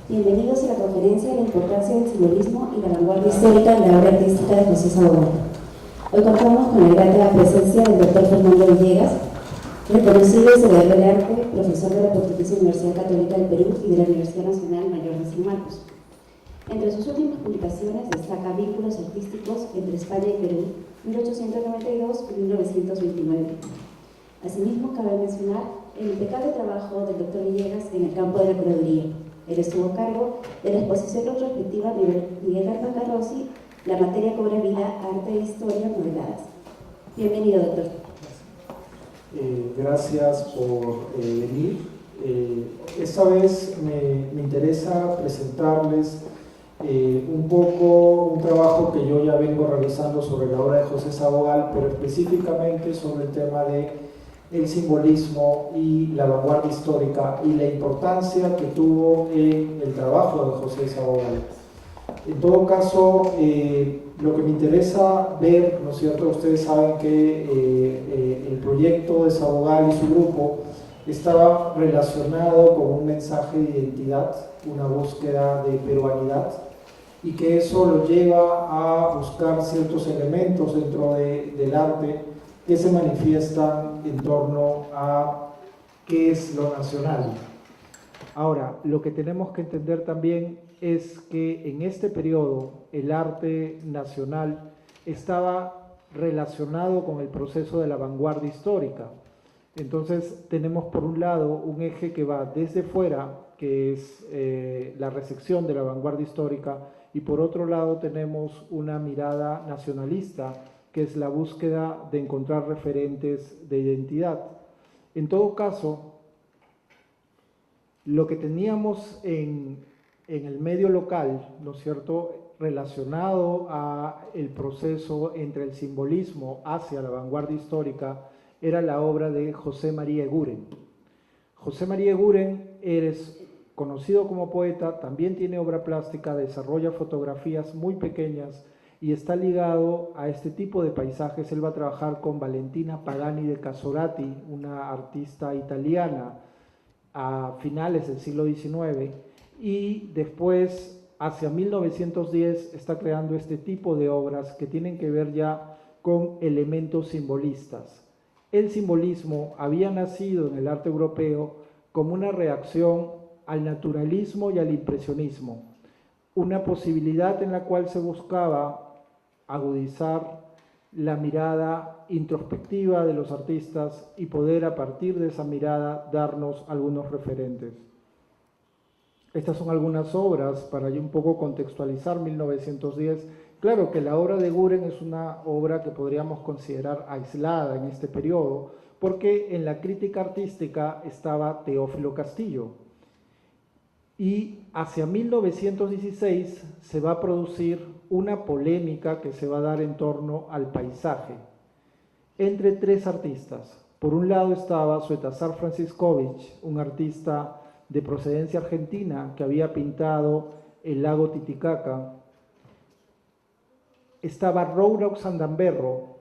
Bienvenidos a la conferencia de la importancia del simbolismo y la vanguardia histórica en la obra artística de José Sabogal. Hoy contamos con la grata presencia del Dr. Fernando Villegas, reconocido historiador del arte, profesor de la Pontificia Universidad Católica del Perú y de la Universidad Nacional Mayor de San Marcos. Entre sus últimas publicaciones destaca Vínculos artísticos entre España y Perú, 1892 y 1929. Asimismo, cabe mencionar el impecable trabajo del Dr. Villegas en el campo de la curaduría. Él estuvo a cargo de la exposición retrospectiva Miguel Arpaca Rossi, La materia cobra vida, arte e historia modeladas. Bienvenido, doctor. Gracias por venir. Esta vez me interesa presentarles un poco un trabajo que yo ya vengo realizando sobre la obra de José Sabogal, pero específicamente sobre el tema de el simbolismo y la vanguardia histórica y la importancia que tuvo en el trabajo de José Sabogal. En todo caso, lo que me interesa ver, ¿no es cierto? Ustedes saben que el proyecto de Sabogal y su grupo estaba relacionado con un mensaje de identidad, una búsqueda de peruanidad, y que eso lo lleva a buscar ciertos elementos dentro del arte que se manifiestan en torno a qué es lo nacional. Ahora, lo que tenemos que entender también es que en este periodo el arte nacional estaba relacionado con el proceso de la vanguardia histórica. Entonces tenemos por un lado un eje que va desde fuera, que es la recepción de la vanguardia histórica, y por otro lado tenemos una mirada nacionalista, que es la búsqueda de encontrar referentes de identidad. En todo caso, lo que teníamos en el medio local, ¿no es cierto?, relacionado a el proceso entre el simbolismo hacia la vanguardia histórica, era la obra de José María Eguren. José María Eguren es conocido como poeta, también tiene obra plástica, desarrolla fotografías muy pequeñas y está ligado a este tipo de paisajes. Él va a trabajar con Valentina Pagani de Casorati, una artista italiana, a finales del siglo XIX, y después, hacia 1910, está creando este tipo de obras que tienen que ver ya con elementos simbolistas. El simbolismo había nacido en el arte europeo como una reacción al naturalismo y al impresionismo, una posibilidad en la cual se buscaba agudizar la mirada introspectiva de los artistas y poder a partir de esa mirada darnos algunos referentes. Estas son algunas obras para yo un poco contextualizar 1910. Claro que la obra de Eguren es una obra que podríamos considerar aislada en este periodo, porque en la crítica artística estaba Teófilo Castillo. Y hacia 1916 se va a producir una polémica que se va a dar en torno al paisaje entre tres artistas. Por un lado estaba Svetozar Franciscovich, un artista de procedencia argentina que había pintado el lago Titicaca. Estaba Rourauk Sandamberro,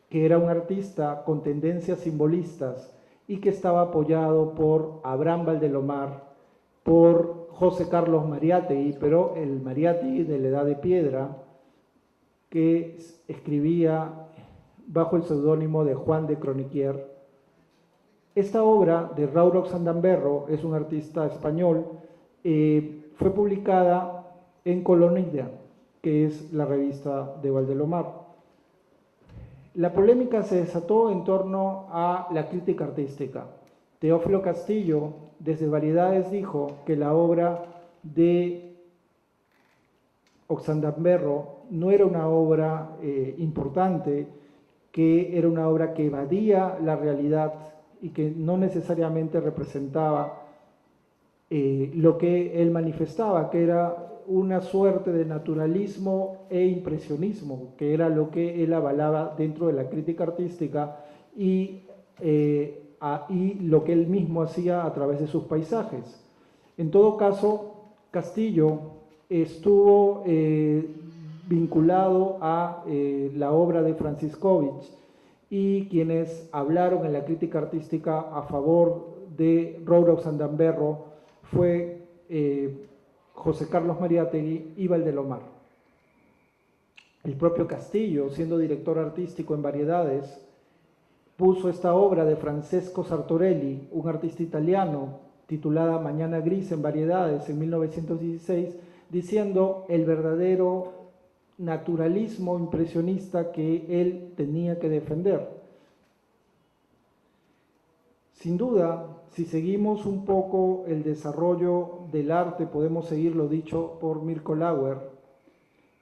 que era un artista con tendencias simbolistas y que estaba apoyado por Abraham Valdelomar, por José Carlos Mariátegui, pero el Mariátegui de la Edad de Piedra, que escribía bajo el seudónimo de Juan de Croniquier. Esta obra de Rourauk Sandamberro, es un artista español, fue publicada en Colonilla, que es la revista de Valdelomar. La polémica se desató en torno a la crítica artística. Teófilo Castillo, desde Variedades, dijo que la obra de Oxandamberro no era una obra importante, que era una obra que evadía la realidad y que no necesariamente representaba lo que él manifestaba, que era una suerte de naturalismo e impresionismo, que era lo que él avalaba dentro de la crítica artística y lo que él mismo hacía a través de sus paisajes. En todo caso, Castillo estuvo vinculado a la obra de Franciscovich, y quienes hablaron en la crítica artística a favor de Rourauk Sandamberro fue José Carlos Mariátegui y Valdelomar. El propio Castillo, siendo director artístico en Variedades, puso esta obra de Francesco Sartorelli, un artista italiano, titulada Mañana Gris en Variedades en 1916, diciendo el verdadero naturalismo impresionista que él tenía que defender. Sin duda, si seguimos un poco el desarrollo del arte, podemos seguir lo dicho por Mirko Lauer,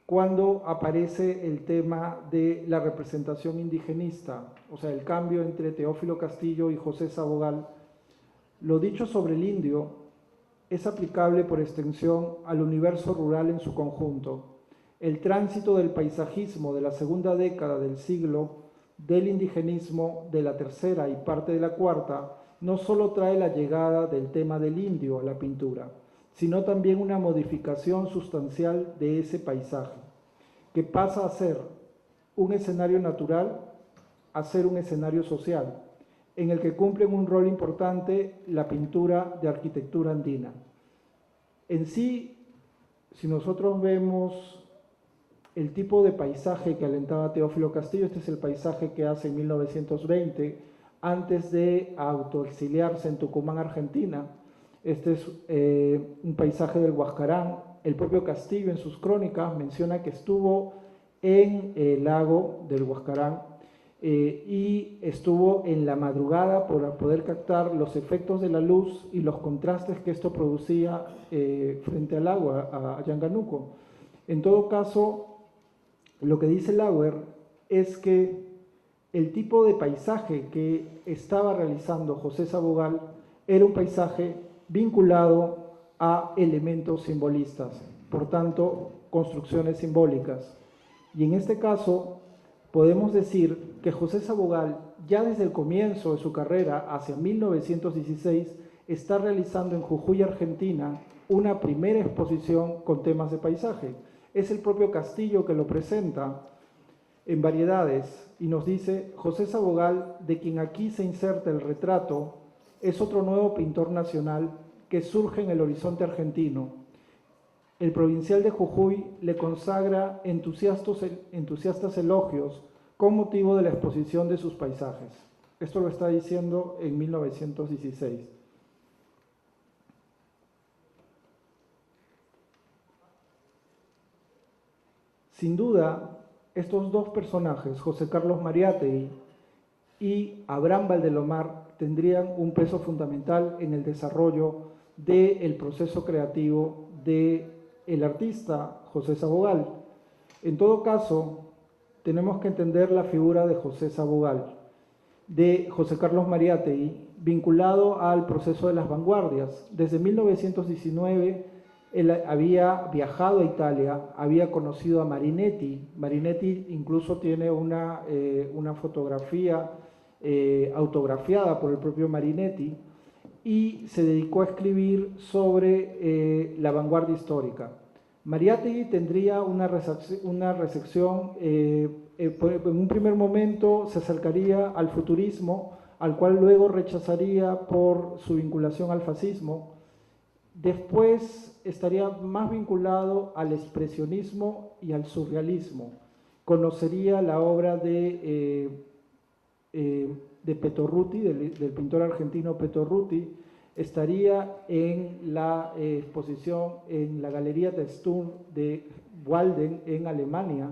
cuando aparece el tema de la representación indigenista, o sea, el cambio entre Teófilo Castillo y José Sabogal. Lo dicho sobre el indio es aplicable por extensión al universo rural en su conjunto. El tránsito del paisajismo de la segunda década del siglo, del indigenismo de la tercera y parte de la cuarta, no solo trae la llegada del tema del indio a la pintura, sino también una modificación sustancial de ese paisaje, que pasa a ser un escenario natural a ser un escenario social, en el que cumplen un rol importante la pintura de arquitectura andina. En sí, si nosotros vemos el tipo de paisaje que alentaba Teófilo Castillo, este es el paisaje que hace en 1920, antes de autoexiliarse en Tucumán, Argentina. Este es un paisaje del Huascarán. El propio Castillo en sus crónicas menciona que estuvo en el lago del Huascarán y estuvo en la madrugada para poder captar los efectos de la luz y los contrastes que esto producía frente al agua, a Yanganuco. En todo caso, lo que dice Lauer es que el tipo de paisaje que estaba realizando José Sabogal era un paisaje vinculado a elementos simbolistas, por tanto, construcciones simbólicas. Y en este caso, podemos decir que José Sabogal, ya desde el comienzo de su carrera, hacia 1916, está realizando en Jujuy, Argentina, una primera exposición con temas de paisaje. Es el propio Castillo que lo presenta en Variedades y nos dice: José Sabogal, de quien aquí se inserta el retrato, es otro nuevo pintor nacional que surge en el horizonte argentino. El provincial de Jujuy le consagra entusiastas elogios con motivo de la exposición de sus paisajes. Esto lo está diciendo en 1916. Sin duda, estos dos personajes, José Carlos Mariátegui y Abraham Valdelomar, tendrían un peso fundamental en el desarrollo del proceso creativo del artista José Sabogal. En todo caso, tenemos que entender la figura de José Sabogal, de José Carlos Mariátegui, vinculado al proceso de las vanguardias. Desde 1919, él había viajado a Italia, había conocido a Marinetti. Marinetti incluso tiene una fotografía autografiada por el propio Marinetti, y se dedicó a escribir sobre la vanguardia histórica. Mariátegui tendría una recepción, en un primer momento se acercaría al futurismo, al cual luego rechazaría por su vinculación al fascismo. Después estaría más vinculado al expresionismo y al surrealismo. Conocería la obra de Petorruti, del pintor argentino Petorruti. Estaría en la exposición en la Galería de Sturm de Walden en Alemania,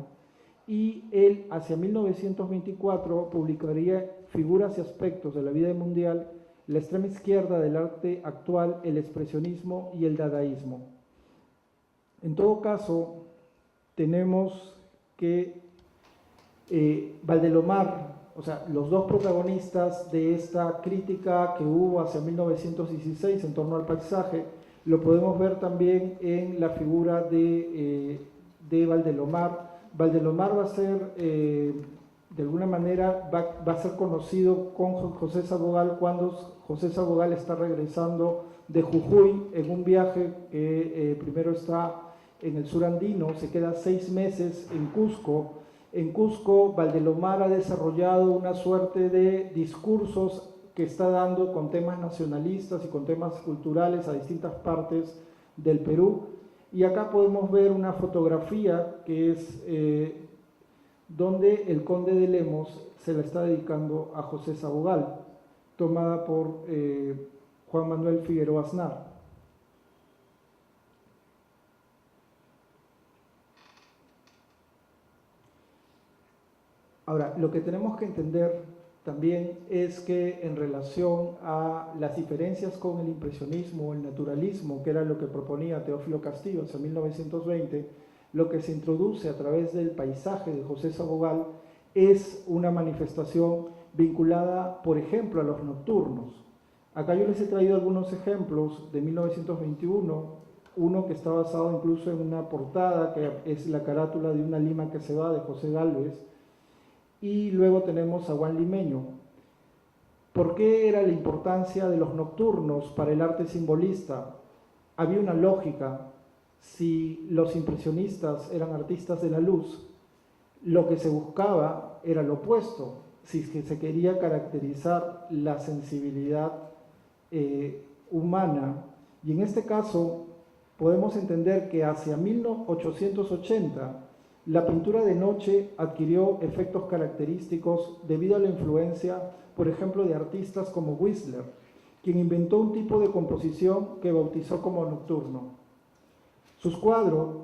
y él hacia 1924 publicaría Figuras y aspectos de la vida mundial, la extrema izquierda del arte actual, el expresionismo y el dadaísmo. En todo caso, tenemos que Valdelomar, o sea, los dos protagonistas de esta crítica que hubo hacia 1916 en torno al paisaje, lo podemos ver también en la figura de Valdelomar. Valdelomar va a ser, de alguna manera, va a ser conocido con José Sabogal cuando José Sabogal está regresando de Jujuy en un viaje que primero está en el sur andino, se queda 6 meses en Cusco. En Cusco, Valdelomar ha desarrollado una suerte de discursos que está dando con temas nacionalistas y con temas culturales a distintas partes del Perú, Y acá podemos ver una fotografía que es donde el conde de Lemos se la está dedicando a José Sabogal, tomada por Juan Manuel Figueroa Aznar. Ahora, lo que tenemos que entender también es que en relación a las diferencias con el impresionismo, el naturalismo, que era lo que proponía Teófilo Castillo hacia 1920, lo que se introduce a través del paisaje de José Sabogal es una manifestación vinculada, por ejemplo, a los nocturnos. Acá yo les he traído algunos ejemplos de 1921, uno que está basado incluso en una portada que es la carátula de Una Lima que se va de José Gálvez, y luego tenemos a Juan Limeño. ¿Por qué era la importancia de los nocturnos para el arte simbolista? Había una lógica. Si los impresionistas eran artistas de la luz, lo que se buscaba era lo opuesto. Si se quería caracterizar la sensibilidad humana, y en este caso podemos entender que hacia 1880 la pintura de noche adquirió efectos característicos debido a la influencia, por ejemplo, de artistas como Whistler, quien inventó un tipo de composición que bautizó como nocturno. Sus cuadros,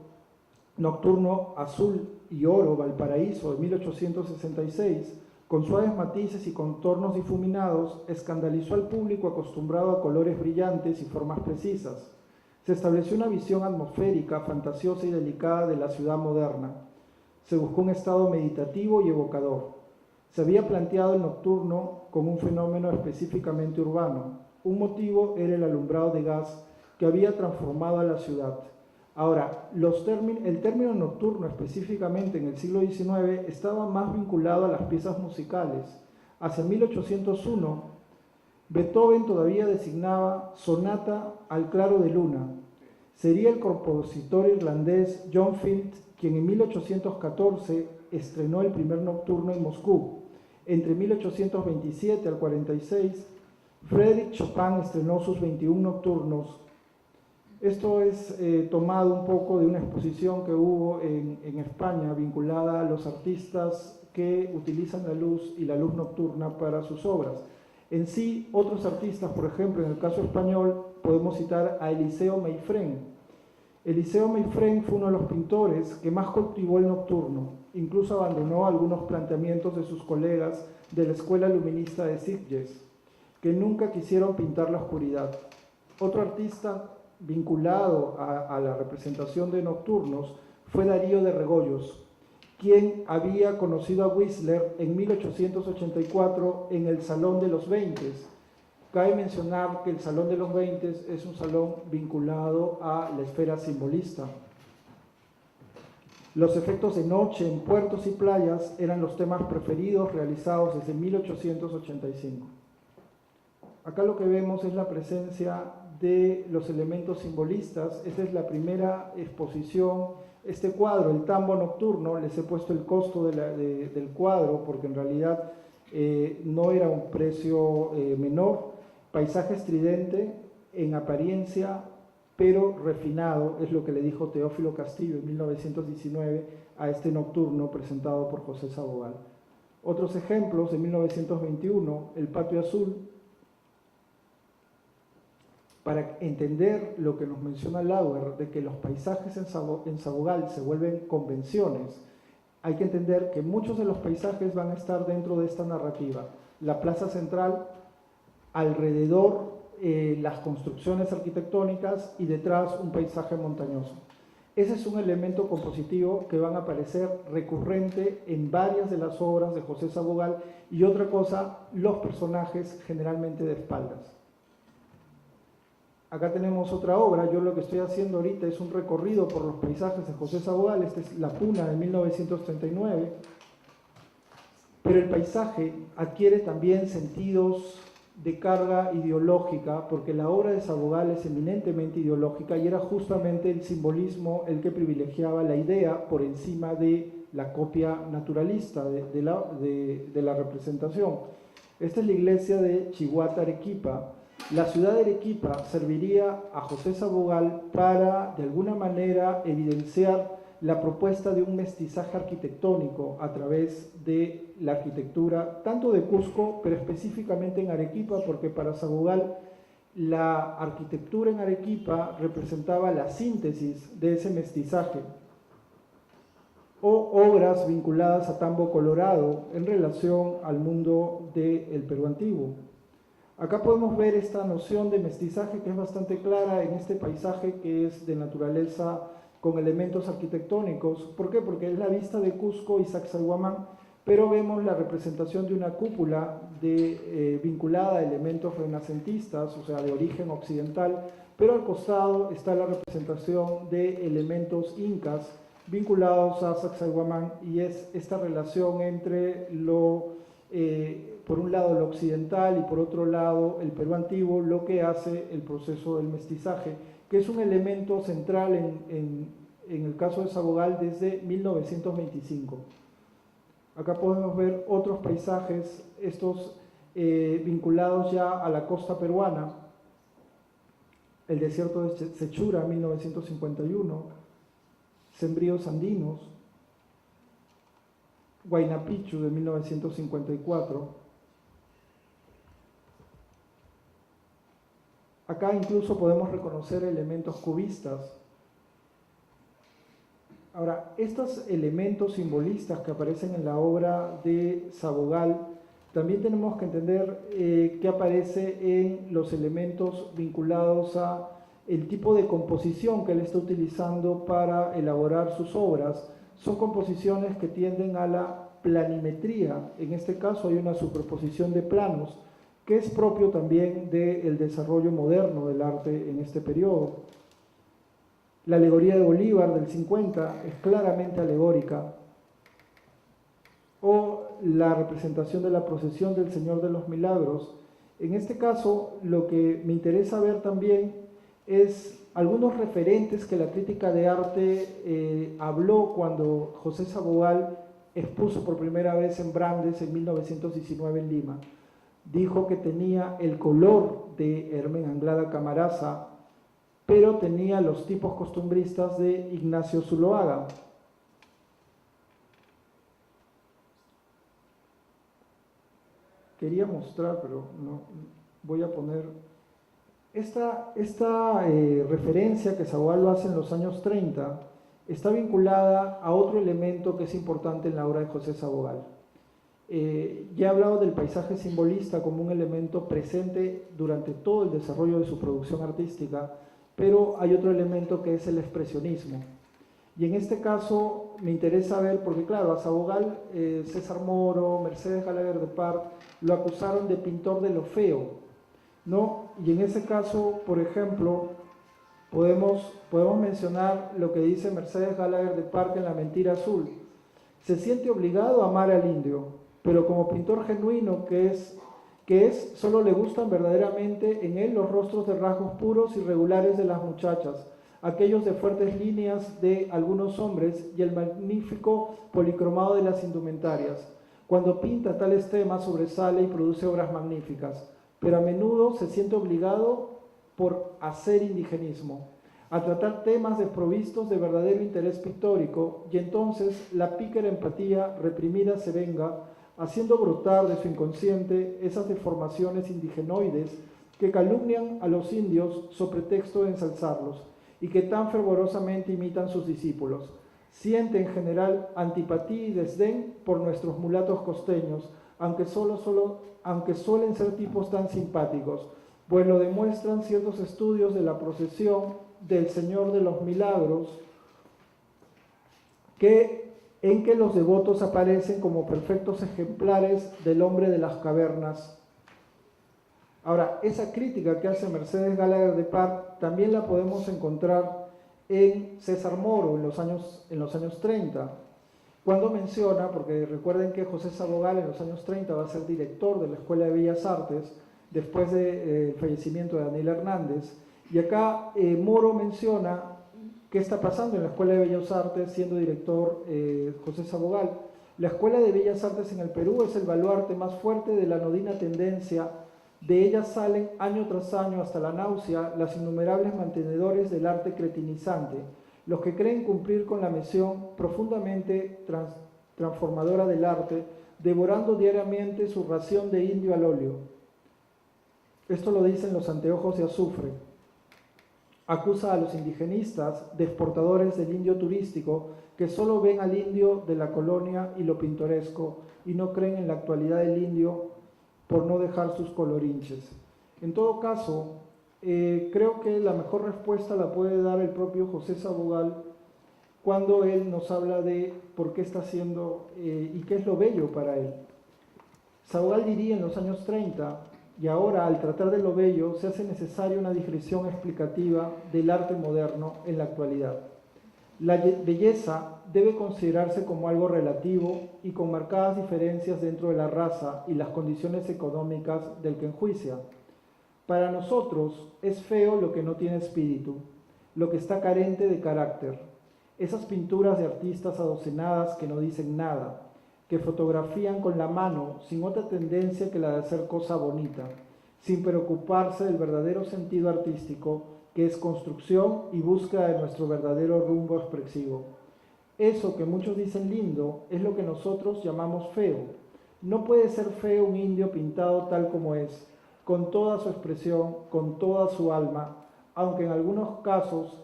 Nocturno Azul y Oro, Valparaíso, de 1866, con suaves matices y contornos difuminados, escandalizó al público acostumbrado a colores brillantes y formas precisas. Se estableció una visión atmosférica, fantasiosa y delicada de la ciudad moderna. Se buscó un estado meditativo y evocador. Se había planteado el nocturno como un fenómeno específicamente urbano. Un motivo era el alumbrado de gas que había transformado a la ciudad. Ahora, el término nocturno específicamente en el siglo XIX estaba más vinculado a las piezas musicales. Hacia 1801, Beethoven todavía designaba sonata al claro de luna. Sería el compositor irlandés John Field quien en 1814 estrenó el primer nocturno en Moscú. Entre 1827 al 46, Frédéric Chopin estrenó sus 21 nocturnos. Esto es tomado un poco de una exposición que hubo en España vinculada a los artistas que utilizan la luz y la luz nocturna para sus obras. En sí, otros artistas, por ejemplo, en el caso español, podemos citar a Eliseo Meifrén. Eliseo Meifrén fue uno de los pintores que más cultivó el nocturno, incluso abandonó algunos planteamientos de sus colegas de la Escuela Luminista de Sitges, que nunca quisieron pintar la oscuridad. Otro artista vinculado a la representación de nocturnos fue Darío de Regoyos, quien había conocido a Whistler en 1884 en el Salón de los 20. Cabe mencionar que el Salón de los 20 es un salón vinculado a la esfera simbolista. Los efectos de noche en puertos y playas eran los temas preferidos realizados desde 1885. Acá lo que vemos es la presencia de los elementos simbolistas. Esta es la primera exposición. Este cuadro, el Tambo Nocturno, les he puesto el costo del cuadro porque en realidad no era un precio menor. Paisaje estridente en apariencia, pero refinado, es lo que le dijo Teófilo Castillo en 1919 a este nocturno presentado por José Sabogal. Otros ejemplos, de 1921, el Patio Azul. Para entender lo que nos menciona Lauer, de que los paisajes en Sabogal se vuelven convenciones, hay que entender que muchos de los paisajes van a estar dentro de esta narrativa. La plaza central, alrededor las construcciones arquitectónicas y detrás un paisaje montañoso. Ese es un elemento compositivo que van a aparecer recurrente en varias de las obras de José Sabogal, y otra cosa, los personajes generalmente de espaldas. Acá tenemos otra obra. Yo lo que estoy haciendo ahorita es un recorrido por los paisajes de José Sabogal. Esta es La Puna de 1939. Pero el paisaje adquiere también sentidos de carga ideológica, porque la obra de Sabogal es eminentemente ideológica y era justamente el simbolismo el que privilegiaba la idea por encima de la copia naturalista de la representación. Esta es la iglesia de Chihuahua, Arequipa, la ciudad de Arequipa serviría a José Sabogal para, de alguna manera, evidenciar la propuesta de un mestizaje arquitectónico a través de la arquitectura, tanto de Cusco, pero específicamente en Arequipa, porque para Sabogal la arquitectura en Arequipa representaba la síntesis de ese mestizaje, o obras vinculadas a Tambo Colorado en relación al mundo del Perú antiguo. Acá podemos ver esta noción de mestizaje que es bastante clara en este paisaje que es de naturaleza con elementos arquitectónicos. ¿Por qué? Porque es la vista de Cusco y Sacsayhuamán, pero vemos la representación de una cúpula vinculada a elementos renacentistas, o sea, de origen occidental, pero al costado está la representación de elementos incas vinculados a Sacsayhuamán, y es esta relación entre por un lado lo occidental y por otro lado el Perú antiguo, lo que hace el proceso del mestizaje, que es un elemento central en el caso de Sabogal desde 1925. Acá podemos ver otros paisajes, estos vinculados ya a la costa peruana, el desierto de Sechura, 1951, Sembríos Andinos, Huayna Picchu de 1954. Acá incluso podemos reconocer elementos cubistas. Ahora, estos elementos simbolistas que aparecen en la obra de Sabogal, también tenemos que entender que aparece en los elementos vinculados a el tipo de composición que él está utilizando para elaborar sus obras. Son composiciones que tienden a la planimetría. En este caso hay una superposición de planos, que es propio también del desarrollo moderno del arte en este periodo. La alegoría de Bolívar del 50 es claramente alegórica, o la representación de la procesión del Señor de los Milagros. En este caso, lo que me interesa ver también es algunos referentes que la crítica de arte habló cuando José Sabogal expuso por primera vez en Brandes en 1919 en Lima. Dijo que tenía el color de Hermen Anglada Camarasa, pero tenía los tipos costumbristas de Ignacio Zuloaga. Quería mostrar, pero no voy a poner esta referencia que Sabogal lo hace en los años 30, está vinculada a otro elemento que es importante en la obra de José Sabogal. Ya he hablado del paisaje simbolista como un elemento presente durante todo el desarrollo de su producción artística, pero hay otro elemento que es el expresionismo. Y en este caso me interesa ver, porque claro, a Sabogal, César Moro, Mercedes Gallagher de Part, lo acusaron de pintor de lo feo, ¿no? Y en ese caso, por ejemplo, podemos mencionar lo que dice Mercedes Gallagher de Part en La Mentira Azul. Se siente obligado a amar al indio, pero como pintor genuino que es, solo le gustan verdaderamente en él los rostros de rasgos puros y regulares de las muchachas, aquellos de fuertes líneas de algunos hombres y el magnífico policromado de las indumentarias. Cuando pinta tales temas sobresale y produce obras magníficas, pero a menudo se siente obligado por hacer indigenismo, a tratar temas desprovistos de verdadero interés pictórico, y entonces la pícara empatía reprimida se venga, haciendo brotar de su inconsciente esas deformaciones indigenoides que calumnian a los indios sobre pretexto de ensalzarlos y que tan fervorosamente imitan sus discípulos. Siente en general antipatía y desdén por nuestros mulatos costeños, aunque suelen ser tipos tan simpáticos, pues lo demuestran ciertos estudios de la procesión del Señor de los Milagros, en que los devotos aparecen como perfectos ejemplares del hombre de las cavernas. Ahora, esa crítica que hace Mercedes Gallagher de Part también la podemos encontrar en César Moro en los años 30, cuando menciona, porque recuerden que José Sabogal en los años 30 va a ser director de la Escuela de Bellas Artes después del fallecimiento de Daniel Hernández, y acá Moro menciona qué está pasando en la Escuela de Bellas Artes siendo director José Sabogal. La Escuela de Bellas Artes en el Perú es el baluarte más fuerte de la anodina tendencia De ellas salen año tras año hasta la náusea las innumerables mantenedores del arte cretinizante, los que creen cumplir con la misión profundamente transformadora del arte, devorando diariamente su ración de indio al óleo. Esto lo dicen los anteojos de azufre. Acusa a los indigenistas de exportadores del indio turístico que solo ven al indio de la colonia y lo pintoresco y no creen en la actualidad del indio por no dejar sus colorinches. En todo caso, creo que la mejor respuesta la puede dar el propio José Sabogal cuando él nos habla de por qué está haciendo y qué es lo bello para él. Sabogal diría en los años 30, y ahora al tratar de lo bello se hace necesaria una digresión explicativa del arte moderno en la actualidad. La belleza debe considerarse como algo relativo y con marcadas diferencias dentro de la raza y las condiciones económicas del que enjuicia. Para nosotros es feo lo que no tiene espíritu, lo que está carente de carácter. Esas pinturas de artistas adocenadas que no dicen nada, que fotografían con la mano sin otra tendencia que la de hacer cosa bonita, sin preocuparse del verdadero sentido artístico, que es construcción y búsqueda de nuestro verdadero rumbo expresivo. Eso que muchos dicen lindo es lo que nosotros llamamos feo. No puede ser feo un indio pintado tal como es, con toda su expresión, con toda su alma, aunque en algunos casos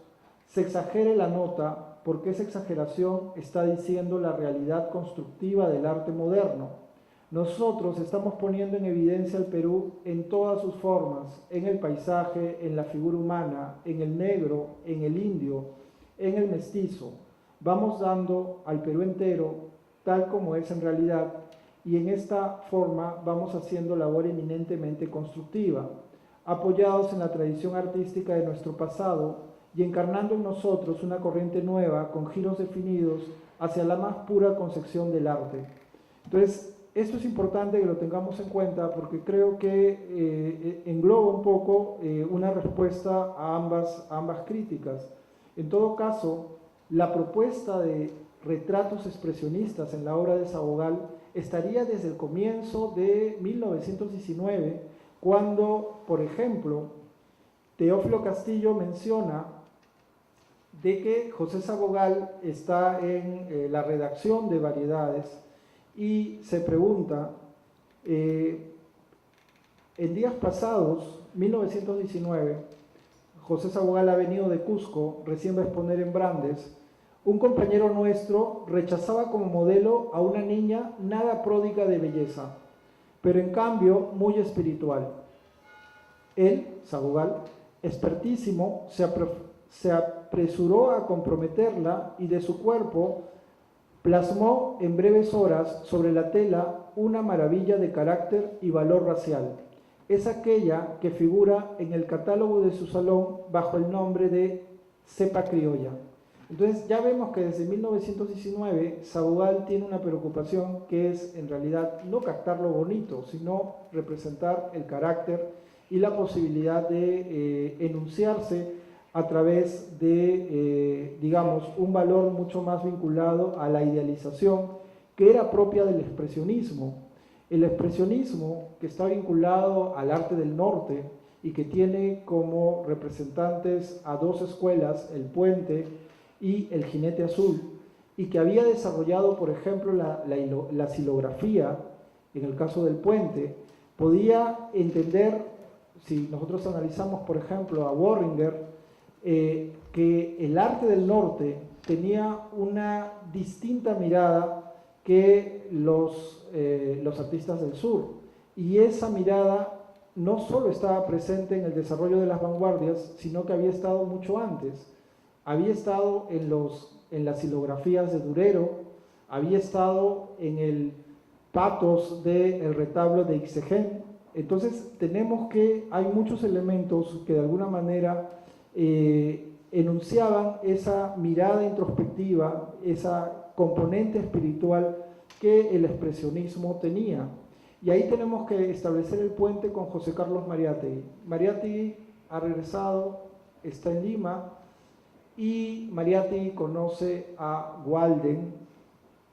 se exagere la nota, porque esa exageración está diciendo la realidad constructiva del arte moderno. Nosotros estamos poniendo en evidencia al Perú en todas sus formas, en el paisaje, en la figura humana, en el negro, en el indio, en el mestizo. Vamos dando al Perú entero tal como es en realidad y en esta forma vamos haciendo labor eminentemente constructiva, apoyados en la tradición artística de nuestro pasado y encarnando en nosotros una corriente nueva con giros definidos hacia la más pura concepción del arte. Entonces, esto es importante que lo tengamos en cuenta porque creo que engloba un poco una respuesta a ambas críticas. En todo caso, la propuesta de retratos expresionistas en la obra de Sabogal estaría desde el comienzo de 1919, cuando, por ejemplo, Teófilo Castillo menciona de que José Sabogal está en la redacción de Variedades y se pregunta, en días pasados, 1919, José Sabogal ha venido de Cusco, recién va a exponer en Brandes, un compañero nuestro rechazaba como modelo a una niña nada pródiga de belleza, pero en cambio muy espiritual. Él, Sabogal, expertísimo, se apresuró a comprometerla y de su cuerpo plasmó en breves horas sobre la tela una maravilla de carácter y valor racial. Es aquella que figura en el catálogo de su salón bajo el nombre de cepa criolla. Entonces ya vemos que desde 1919 Sabogal tiene una preocupación que es en realidad no captar lo bonito, sino representar el carácter y la posibilidad de enunciarse a través de, digamos, un valor mucho más vinculado a la idealización que era propia del expresionismo. El expresionismo, que está vinculado al arte del norte y que tiene como representantes a dos escuelas, el Puente y el Jinete Azul, y que había desarrollado, por ejemplo, la silografía, en el caso del Puente, podía entender, si nosotros analizamos, por ejemplo, a Worringer, que el arte del norte tenía una distinta mirada que los artistas del sur, y esa mirada no solo estaba presente en el desarrollo de las vanguardias, sino que había estado mucho antes. Había estado en las silografías de Durero, había estado en el patos del retablo de Ixegen. Entonces tenemos que hay muchos elementos que de alguna manera enunciaban esa mirada introspectiva, esa componente espiritual que el expresionismo tenía. Y ahí tenemos que establecer el puente con José Carlos Mariátegui. Mariátegui ha regresado, está en Lima, y Mariátegui conoce a Walden,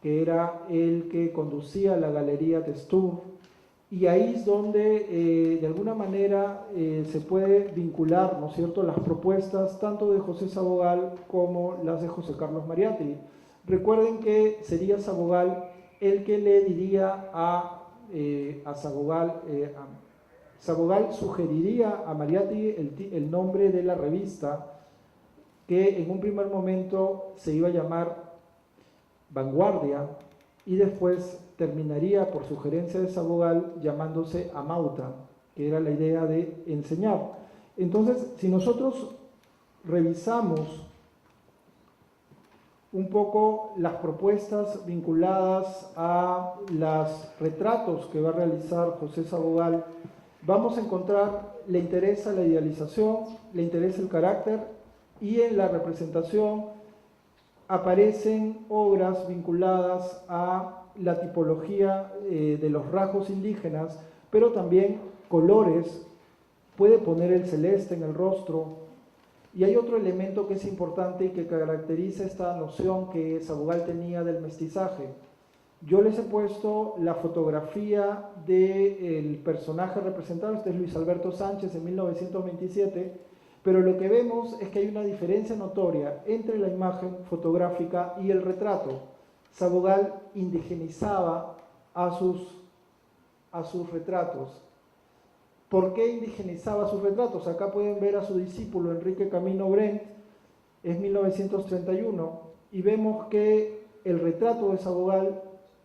que era el que conducía la Galería de Sturm, y ahí es donde de alguna manera se puede vincular, ¿no es cierto?, las propuestas tanto de José Sabogal como las de José Carlos Mariátegui. Recuerden que sería Sabogal el que le diría a Sabogal, Sabogal sugeriría a Mariátegui el nombre de la revista, que en un primer momento se iba a llamar Vanguardia, y después terminaría, por sugerencia de Sabogal, llamándose Amauta, que era la idea de enseñar. Entonces, si nosotros revisamos un poco las propuestas vinculadas a los retratos que va a realizar José Sabogal, vamos a encontrar, le interesa la idealización, le interesa el carácter, y en la representación aparecen obras vinculadas a la tipología de los rasgos indígenas, pero también colores, puede poner el celeste en el rostro. Y hay otro elemento que es importante y que caracteriza esta noción que Sabogal tenía del mestizaje. Yo les he puesto la fotografía del personaje representado, este es Luis Alberto Sánchez en 1927, pero lo que vemos es que hay una diferencia notoria entre la imagen fotográfica y el retrato. Sabogal indigenizaba a sus retratos. ¿Por qué indigenizaba sus retratos? Acá pueden ver a su discípulo Enrique Camino Brent, es 1931, y vemos que el retrato de Sabogal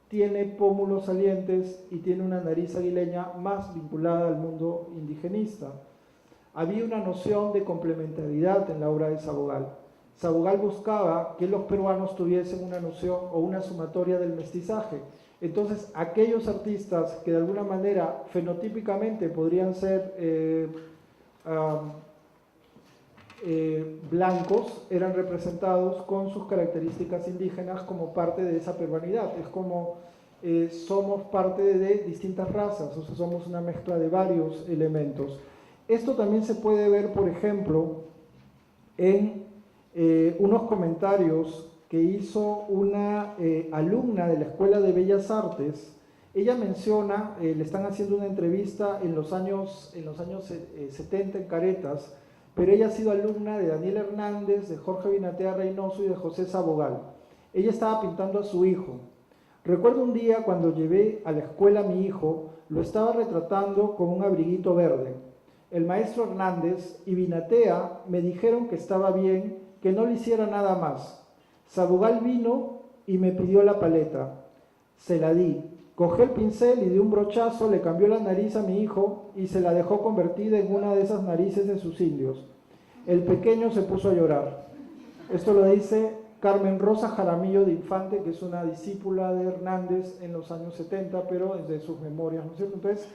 tiene pómulos salientes y tiene una nariz aguileña más vinculada al mundo indigenista. Había una noción de complementariedad en la obra de Sabogal. Sabogal buscaba que los peruanos tuviesen una noción o una sumatoria del mestizaje. Entonces, aquellos artistas que de alguna manera fenotípicamente podrían ser blancos, eran representados con sus características indígenas como parte de esa peruanidad. Es como somos parte de distintas razas, o sea, somos una mezcla de varios elementos. Esto también se puede ver, por ejemplo, en unos comentarios que hizo una alumna de la Escuela de Bellas Artes. Ella menciona, le están haciendo una entrevista en los años 70 en Caretas, pero ella ha sido alumna de Daniel Hernández, de Jorge Binatea Reynoso y de José Sabogal. Ella estaba pintando a su hijo. Recuerdo un día cuando llevé a la escuela a mi hijo, lo estaba retratando con un abriguito verde. El maestro Hernández y Binatea me dijeron que estaba bien, que no le hiciera nada más. Sabogal vino y me pidió la paleta. Se la di. Cogió el pincel y de un brochazo le cambió la nariz a mi hijo y se la dejó convertida en una de esas narices de sus indios. El pequeño se puso a llorar. Esto lo dice Carmen Rosa Jaramillo de Infante, que es una discípula de Hernández en los años 70, pero desde sus memorias, ¿no es cierto? Entonces,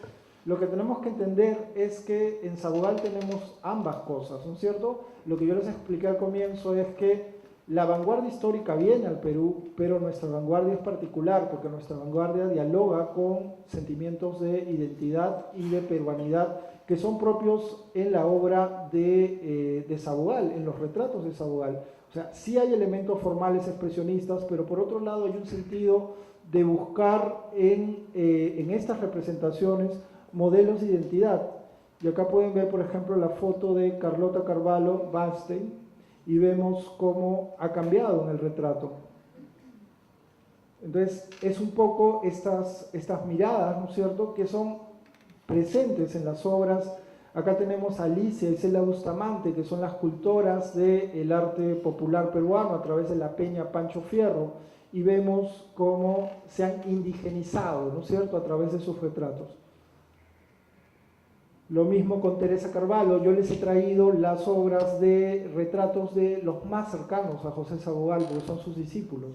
lo que tenemos que entender es que en Sabogal tenemos ambas cosas, ¿no es cierto? Lo que yo les expliqué al comienzo es que la vanguardia histórica viene al Perú, pero nuestra vanguardia es particular, porque nuestra vanguardia dialoga con sentimientos de identidad y de peruanidad que son propios en la obra de Sabogal, en los retratos de Sabogal. O sea, sí hay elementos formales expresionistas, pero por otro lado hay un sentido de buscar en estas representaciones modelos de identidad. Y acá pueden ver, por ejemplo, la foto de Carlota Carvalho Bernstein, y vemos cómo ha cambiado en el retrato. Entonces, es un poco estas miradas, ¿no es cierto?, que son presentes en las obras. Acá tenemos a Alicia y Celia Bustamante, que son las cultoras del arte popular peruano a través de la Peña Pancho Fierro, y vemos cómo se han indigenizado, ¿no es cierto?, a través de sus retratos. Lo mismo con Teresa Carvalho. Yo les he traído las obras de retratos de los más cercanos a José Sabogal, porque son sus discípulos.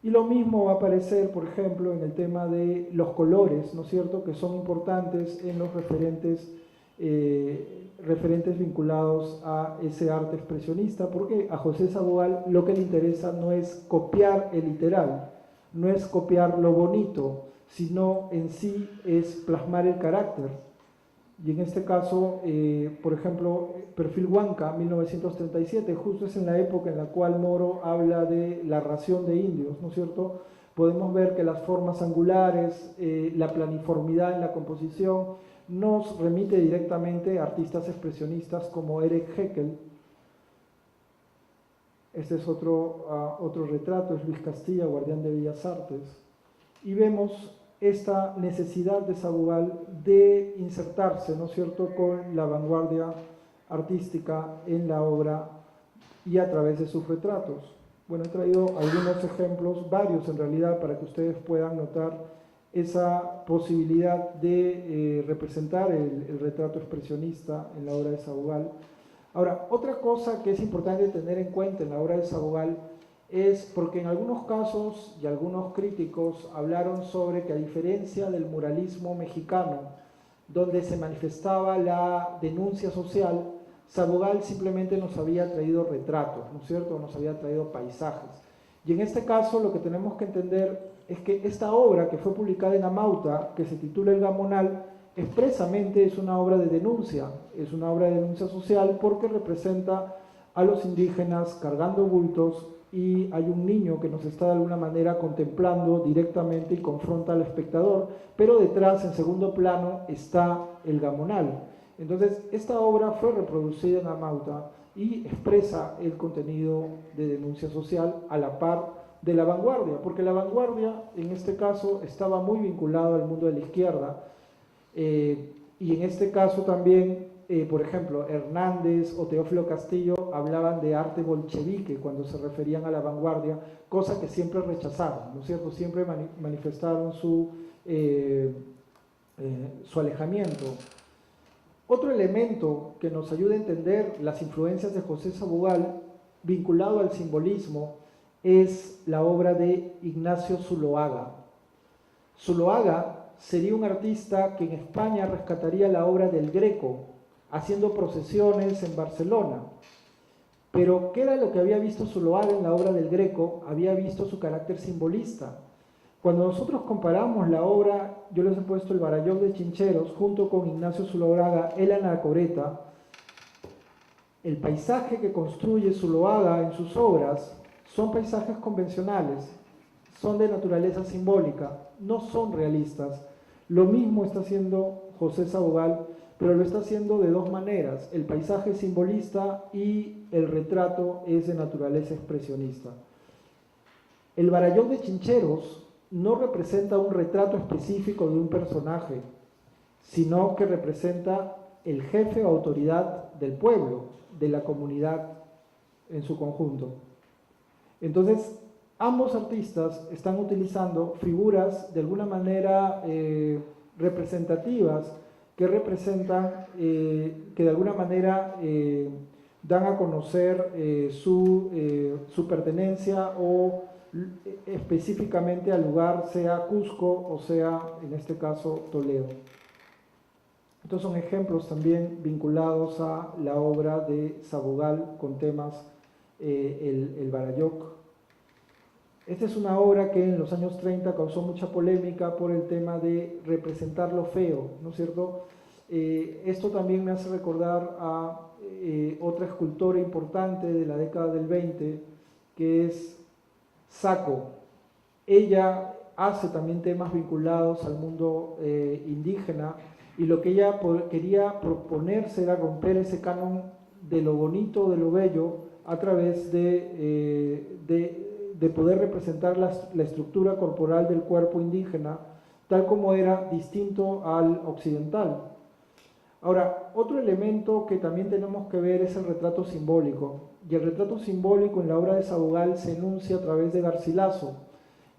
Y lo mismo va a aparecer, por ejemplo, en el tema de los colores, ¿no es cierto?, que son importantes en los referentes vinculados a ese arte expresionista, porque a José Sabogal lo que le interesa no es copiar el literal, no es copiar lo bonito, sino en sí es plasmar el carácter. Y en este caso, por ejemplo, Perfil Huanca, 1937, justo es en la época en la cual Moro habla de la ración de indios, ¿no es cierto? podemos ver que las formas angulares, la planiformidad en la composición, nos remite directamente a artistas expresionistas como Eric Heckel. Este es otro retrato, es Luis Castilla, guardián de Bellas Artes. Y vemos esta necesidad de Sabugal de insertarse, ¿no es cierto?, con la vanguardia artística en la obra y a través de sus retratos. Bueno, he traído algunos ejemplos, varios en realidad, para que ustedes puedan notar esa posibilidad de representar el retrato expresionista en la obra de Sabugal. Ahora, otra cosa que es importante tener en cuenta en la obra de Sabugal es porque en algunos casos y algunos críticos hablaron sobre que, a diferencia del muralismo mexicano, donde se manifestaba la denuncia social, Sabugal simplemente nos había traído retratos, ¿no es cierto?, nos había traído paisajes. Y en este caso lo que tenemos que entender es que esta obra, que fue publicada en Amauta, que se titula El Gamonal, expresamente es una obra de denuncia social, porque representa a los indígenas cargando bultos, y hay un niño que nos está de alguna manera contemplando directamente y confronta al espectador, pero detrás, en segundo plano, está el gamonal. Entonces, esta obra fue reproducida en Amauta y expresa el contenido de denuncia social a la par de la vanguardia, porque la vanguardia, en este caso, estaba muy vinculada al mundo de la izquierda, y en este caso también, por ejemplo, Hernández o Teófilo Castillo hablaban de arte bolchevique cuando se referían a la vanguardia, cosa que siempre rechazaron, ¿no es cierto? Siempre manifestaron su alejamiento. Otro elemento que nos ayuda a entender las influencias de José Sabugal, vinculado al simbolismo, es la obra de Ignacio Zuloaga. Zuloaga sería un artista que en España rescataría la obra del Greco, haciendo procesiones en Barcelona. Pero, ¿qué era lo que había visto Zuloaga en la obra del Greco? Había visto su carácter simbolista. Cuando nosotros comparamos la obra, yo les he puesto el Barayón de Chincheros, junto con Ignacio Zuloaga, El Anacoreta, el paisaje que construye Zuloaga en sus obras son paisajes convencionales, son de naturaleza simbólica, no son realistas. Lo mismo está haciendo José Sabugal, pero lo está haciendo de dos maneras. El paisaje es simbolista y el retrato es de naturaleza expresionista. El Barayón de Chincheros no representa un retrato específico de un personaje, sino que representa el jefe o autoridad del pueblo, de la comunidad en su conjunto. Entonces, ambos artistas están utilizando figuras de alguna manera representativas, que representan, que de alguna manera dan a conocer su pertenencia o específicamente al lugar, sea Cusco o sea, en este caso, Toledo. Estos son ejemplos también vinculados a la obra de Sabugal con temas, el Barayoc. Esta es una obra que en los años 30 causó mucha polémica por el tema de representar lo feo, ¿no es cierto? Esto también me hace recordar a otra escultora importante de la década del 20, que es Saco. Ella hace también temas vinculados al mundo indígena, y lo que ella quería proponerse era romper ese canon de lo bonito, de lo bello, a través de poder representar la estructura corporal del cuerpo indígena, tal como era distinto al occidental. Ahora, otro elemento que también tenemos que ver es el retrato simbólico. Y el retrato simbólico en la obra de Sabugal se enuncia a través de Garcilaso.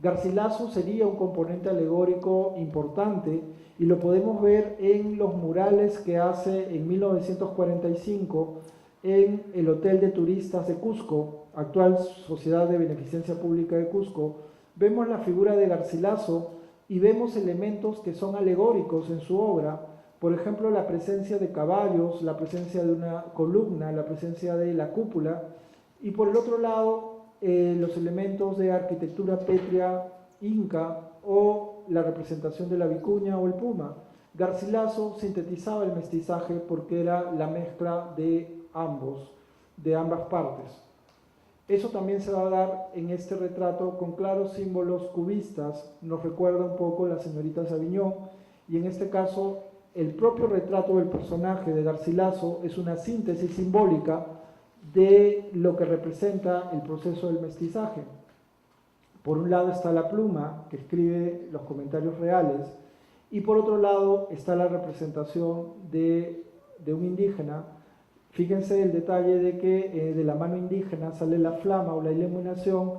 Garcilaso sería un componente alegórico importante, y lo podemos ver en los murales que hace en 1945 en el Hotel de Turistas de Cusco, actual Sociedad de Beneficencia Pública de Cusco. Vemos la figura de Garcilaso y vemos elementos que son alegóricos en su obra. Por ejemplo, la presencia de caballos, la presencia de una columna, la presencia de la cúpula, y por el otro lado, los elementos de arquitectura pétrea inca o la representación de la vicuña o el puma. Garcilaso sintetizaba el mestizaje porque era la mezcla de ambas partes. Eso también se va a dar en este retrato con claros símbolos cubistas, nos recuerda un poco la señorita Saviñón, y en este caso el propio retrato del personaje de Garcilaso es una síntesis simbólica de lo que representa el proceso del mestizaje. Por un lado está la pluma que escribe los comentarios reales y por otro lado está la representación de un indígena. Fíjense el detalle de que de la mano indígena sale la flama o la iluminación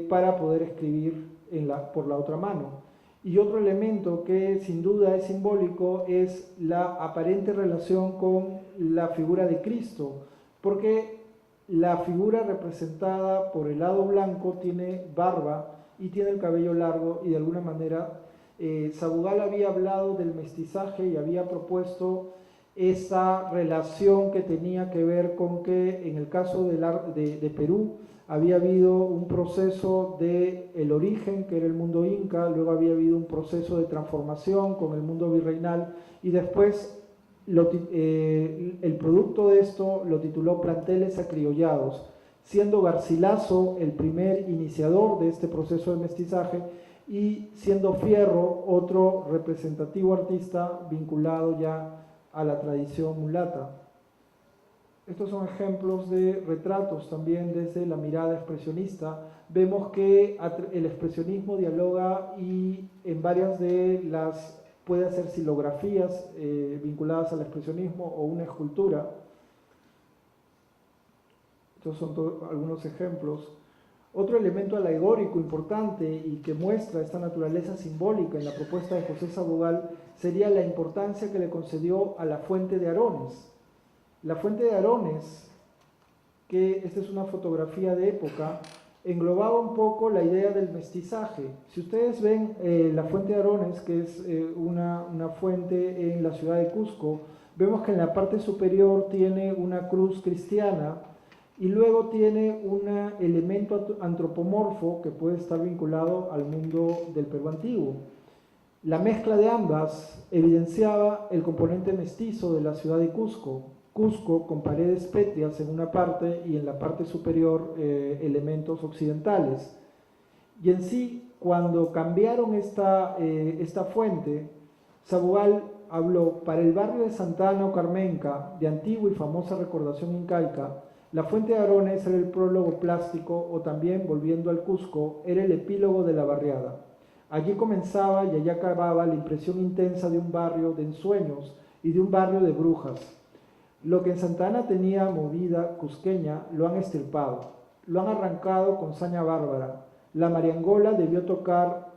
para poder escribir por la otra mano. Y otro elemento que sin duda es simbólico es la aparente relación con la figura de Cristo, porque la figura representada por el lado blanco tiene barba y tiene el cabello largo y de alguna manera Sabugal había hablado del mestizaje y había propuesto esa relación que tenía que ver con que en el caso de Perú había habido un proceso de el origen, que era el mundo inca, luego había habido un proceso de transformación con el mundo virreinal y después el producto de esto lo tituló Planteles Acriollados, siendo Garcilaso el primer iniciador de este proceso de mestizaje y siendo Fierro otro representativo artista vinculado ya a la tradición mulata. Estos son ejemplos de retratos también desde la mirada expresionista. Vemos que el expresionismo dialoga y en varias de las puede hacer silografías vinculadas al expresionismo o una escultura. Estos son algunos ejemplos. Otro elemento alegórico importante y que muestra esta naturaleza simbólica en la propuesta de José Sabugal sería la importancia que le concedió a la fuente de Arones. La fuente de Arones, que esta es una fotografía de época, englobaba un poco la idea del mestizaje. Si ustedes ven la fuente de Arones, que es una fuente en la ciudad de Cusco, vemos que en la parte superior tiene una cruz cristiana y luego tiene un elemento antropomorfo que puede estar vinculado al mundo del Perú antiguo. La mezcla de ambas evidenciaba el componente mestizo de la ciudad de Cusco. Cusco con paredes pétreas en una parte y en la parte superior elementos occidentales. Y en sí, cuando cambiaron esta fuente, Sabugal habló para el barrio de Santa Ana o Carmenca, de antigua y famosa recordación incaica. La fuente de Arones era el prólogo plástico o también, volviendo al Cusco, era el epílogo de la barriada. Allí comenzaba y allí acababa la impresión intensa de un barrio de ensueños y de un barrio de brujas. Lo que en Santa Ana tenía movida cusqueña lo han extirpado, lo han arrancado con saña bárbara. La mariangola debió tocar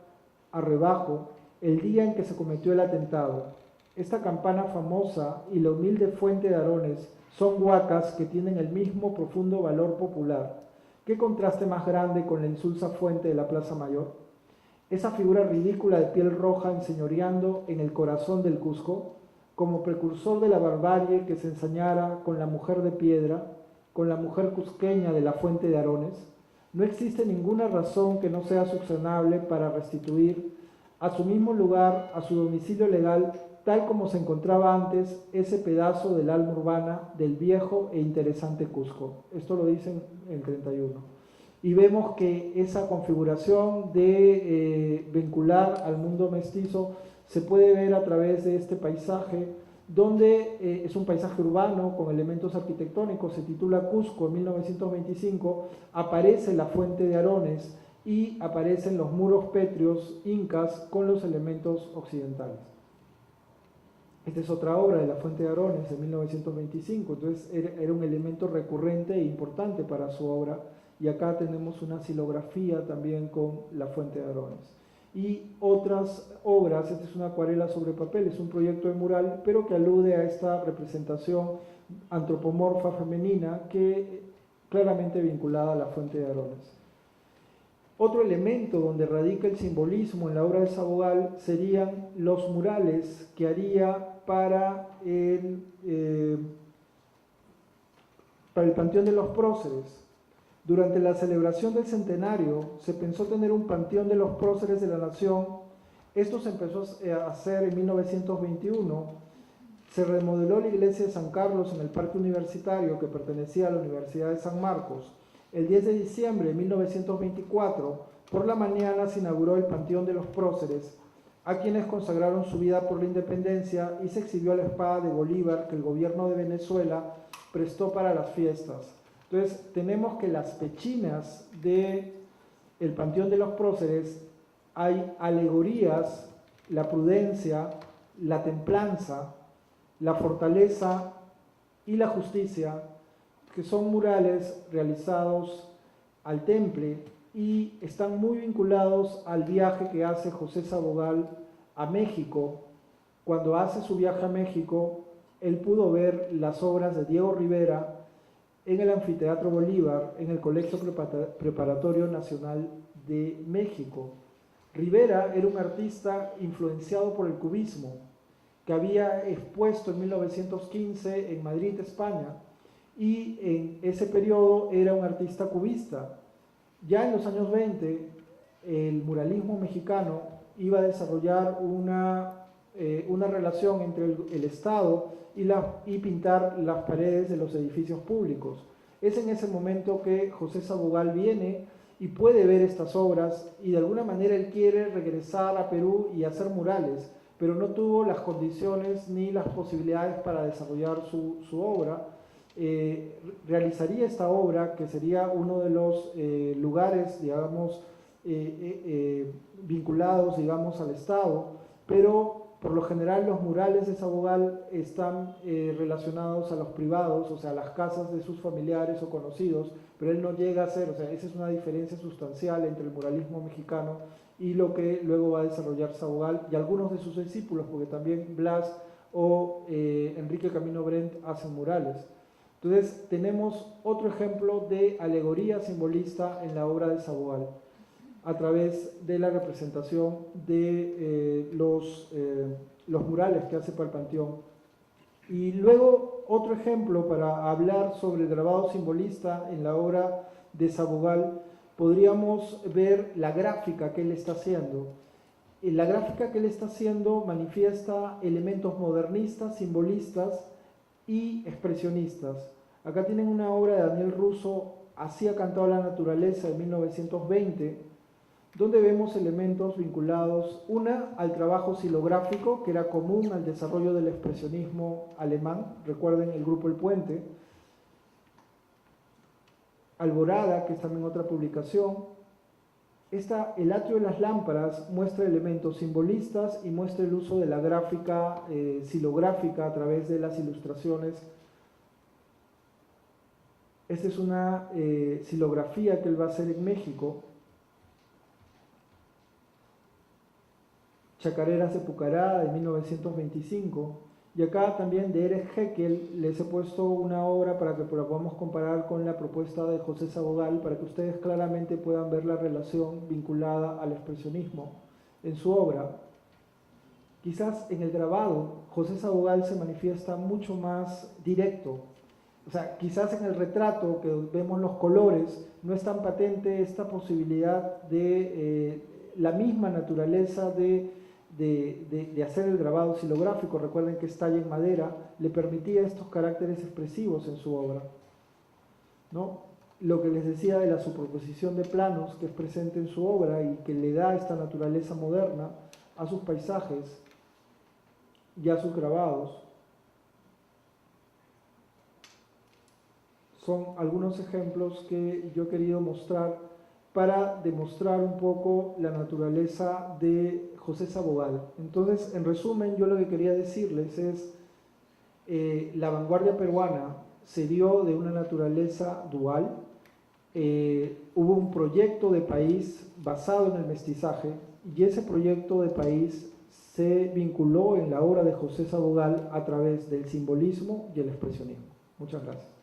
a rebajo el día en que se cometió el atentado. Esta campana famosa y la humilde fuente de Arones son huacas que tienen el mismo profundo valor popular. ¿Qué contraste más grande con la insulsa fuente de la Plaza Mayor? Esa figura ridícula de piel roja enseñoreando en el corazón del Cusco, como precursor de la barbarie que se ensañara con la mujer de piedra, con la mujer cusqueña de la fuente de Arones, no existe ninguna razón que no sea subsanable para restituir a su mismo lugar, a su domicilio legal, tal como se encontraba antes ese pedazo del alma urbana del viejo e interesante Cusco. Esto lo dicen en 31. Y vemos que esa configuración de vincular al mundo mestizo se puede ver a través de este paisaje, donde es un paisaje urbano con elementos arquitectónicos, se titula Cusco en 1925, aparece la fuente de Arones y aparecen los muros pétreos incas con los elementos occidentales. Esta es otra obra de la fuente de Arones de 1925, entonces era un elemento recurrente e importante para su obra, y acá tenemos una silografía también con la fuente de Arones. Y otras obras, esta es una acuarela sobre papel, es un proyecto de mural, pero que alude a esta representación antropomorfa femenina que claramente vinculada a la fuente de Arones. Otro elemento donde radica el simbolismo en la obra de Sabugal serían los murales que haría para el Panteón de los Próceres. Durante la celebración del centenario se pensó tener un panteón de los próceres de la nación. Esto se empezó a hacer en 1921. Se remodeló la iglesia de San Carlos en el Parque Universitario que pertenecía a la Universidad de San Marcos. El 10 de diciembre de 1924, por la mañana se inauguró el Panteón de los Próceres, a quienes consagraron su vida por la independencia, y se exhibió la espada de Bolívar que el gobierno de Venezuela prestó para las fiestas. Entonces, tenemos que las pechinas del Panteón de los Próceres hay alegorías, la prudencia, la templanza, la fortaleza y la justicia, que son murales realizados al temple y están muy vinculados al viaje que hace José Sabogal a México. Cuando hace su viaje a México, él pudo ver las obras de Diego Rivera en el Anfiteatro Bolívar, en el Colegio Preparatorio Nacional de México. Rivera era un artista influenciado por el cubismo, que había expuesto en 1915 en Madrid, España, y en ese periodo era un artista cubista. Ya en los años 20, el muralismo mexicano iba a desarrollar una relación entre el Estado y pintar las paredes de los edificios públicos. Es en ese momento que José Sabogal viene y puede ver estas obras, y de alguna manera él quiere regresar a Perú y hacer murales, pero no tuvo las condiciones ni las posibilidades para desarrollar su obra. Realizaría esta obra, que sería uno de los lugares, digamos, vinculados, digamos, al Estado, pero por lo general los murales de Sabogal están relacionados a los privados, o sea, a las casas de sus familiares o conocidos, pero él no llega a ser, o sea, esa es una diferencia sustancial entre el muralismo mexicano y lo que luego va a desarrollar Sabogal y algunos de sus discípulos, porque también Blas o Enrique Camino Brent hacen murales. Entonces tenemos otro ejemplo de alegoría simbolista en la obra de Sabogal, a través de la representación de los murales que hace para el Panteón. Y luego otro ejemplo para hablar sobre el grabado simbolista en la obra de Sabogal, podríamos ver la gráfica que él está haciendo. La gráfica que él está haciendo manifiesta elementos modernistas, simbolistas y expresionistas. Acá tienen una obra de Daniel Russo, Así ha cantado la naturaleza, de 1920, donde vemos elementos vinculados, una, al trabajo xilográfico, que era común al desarrollo del expresionismo alemán, recuerden el grupo El Puente, Alborada, que es también otra publicación. El atrio de las lámparas muestra elementos simbolistas y muestra el uso de la gráfica xilográfica a través de las ilustraciones. Esta es una xilografía que él va a hacer en México. Chacareras de Pucará, de 1925, y acá también de Erich Heckel les he puesto una obra para que la podamos comparar con la propuesta de José Sabogal, para que ustedes claramente puedan ver la relación vinculada al expresionismo en su obra. Quizás en el grabado José Sabogal se manifiesta mucho más directo, o sea, quizás en el retrato que vemos los colores no es tan patente esta posibilidad de la misma naturaleza de hacer el grabado xilográfico. Recuerden que es talla en madera, le permitía estos caracteres expresivos en su obra, ¿no? Lo que les decía de la superposición de planos que es presente en su obra y que le da esta naturaleza moderna a sus paisajes y a sus grabados. Son algunos ejemplos que yo he querido mostrar para demostrar un poco la naturaleza de José Sabogal. Entonces, en resumen, yo lo que quería decirles es la vanguardia peruana se dio de una naturaleza dual. Hubo un proyecto de país basado en el mestizaje, y ese proyecto de país se vinculó en la obra de José Sabogal a través del simbolismo y el expresionismo. Muchas gracias.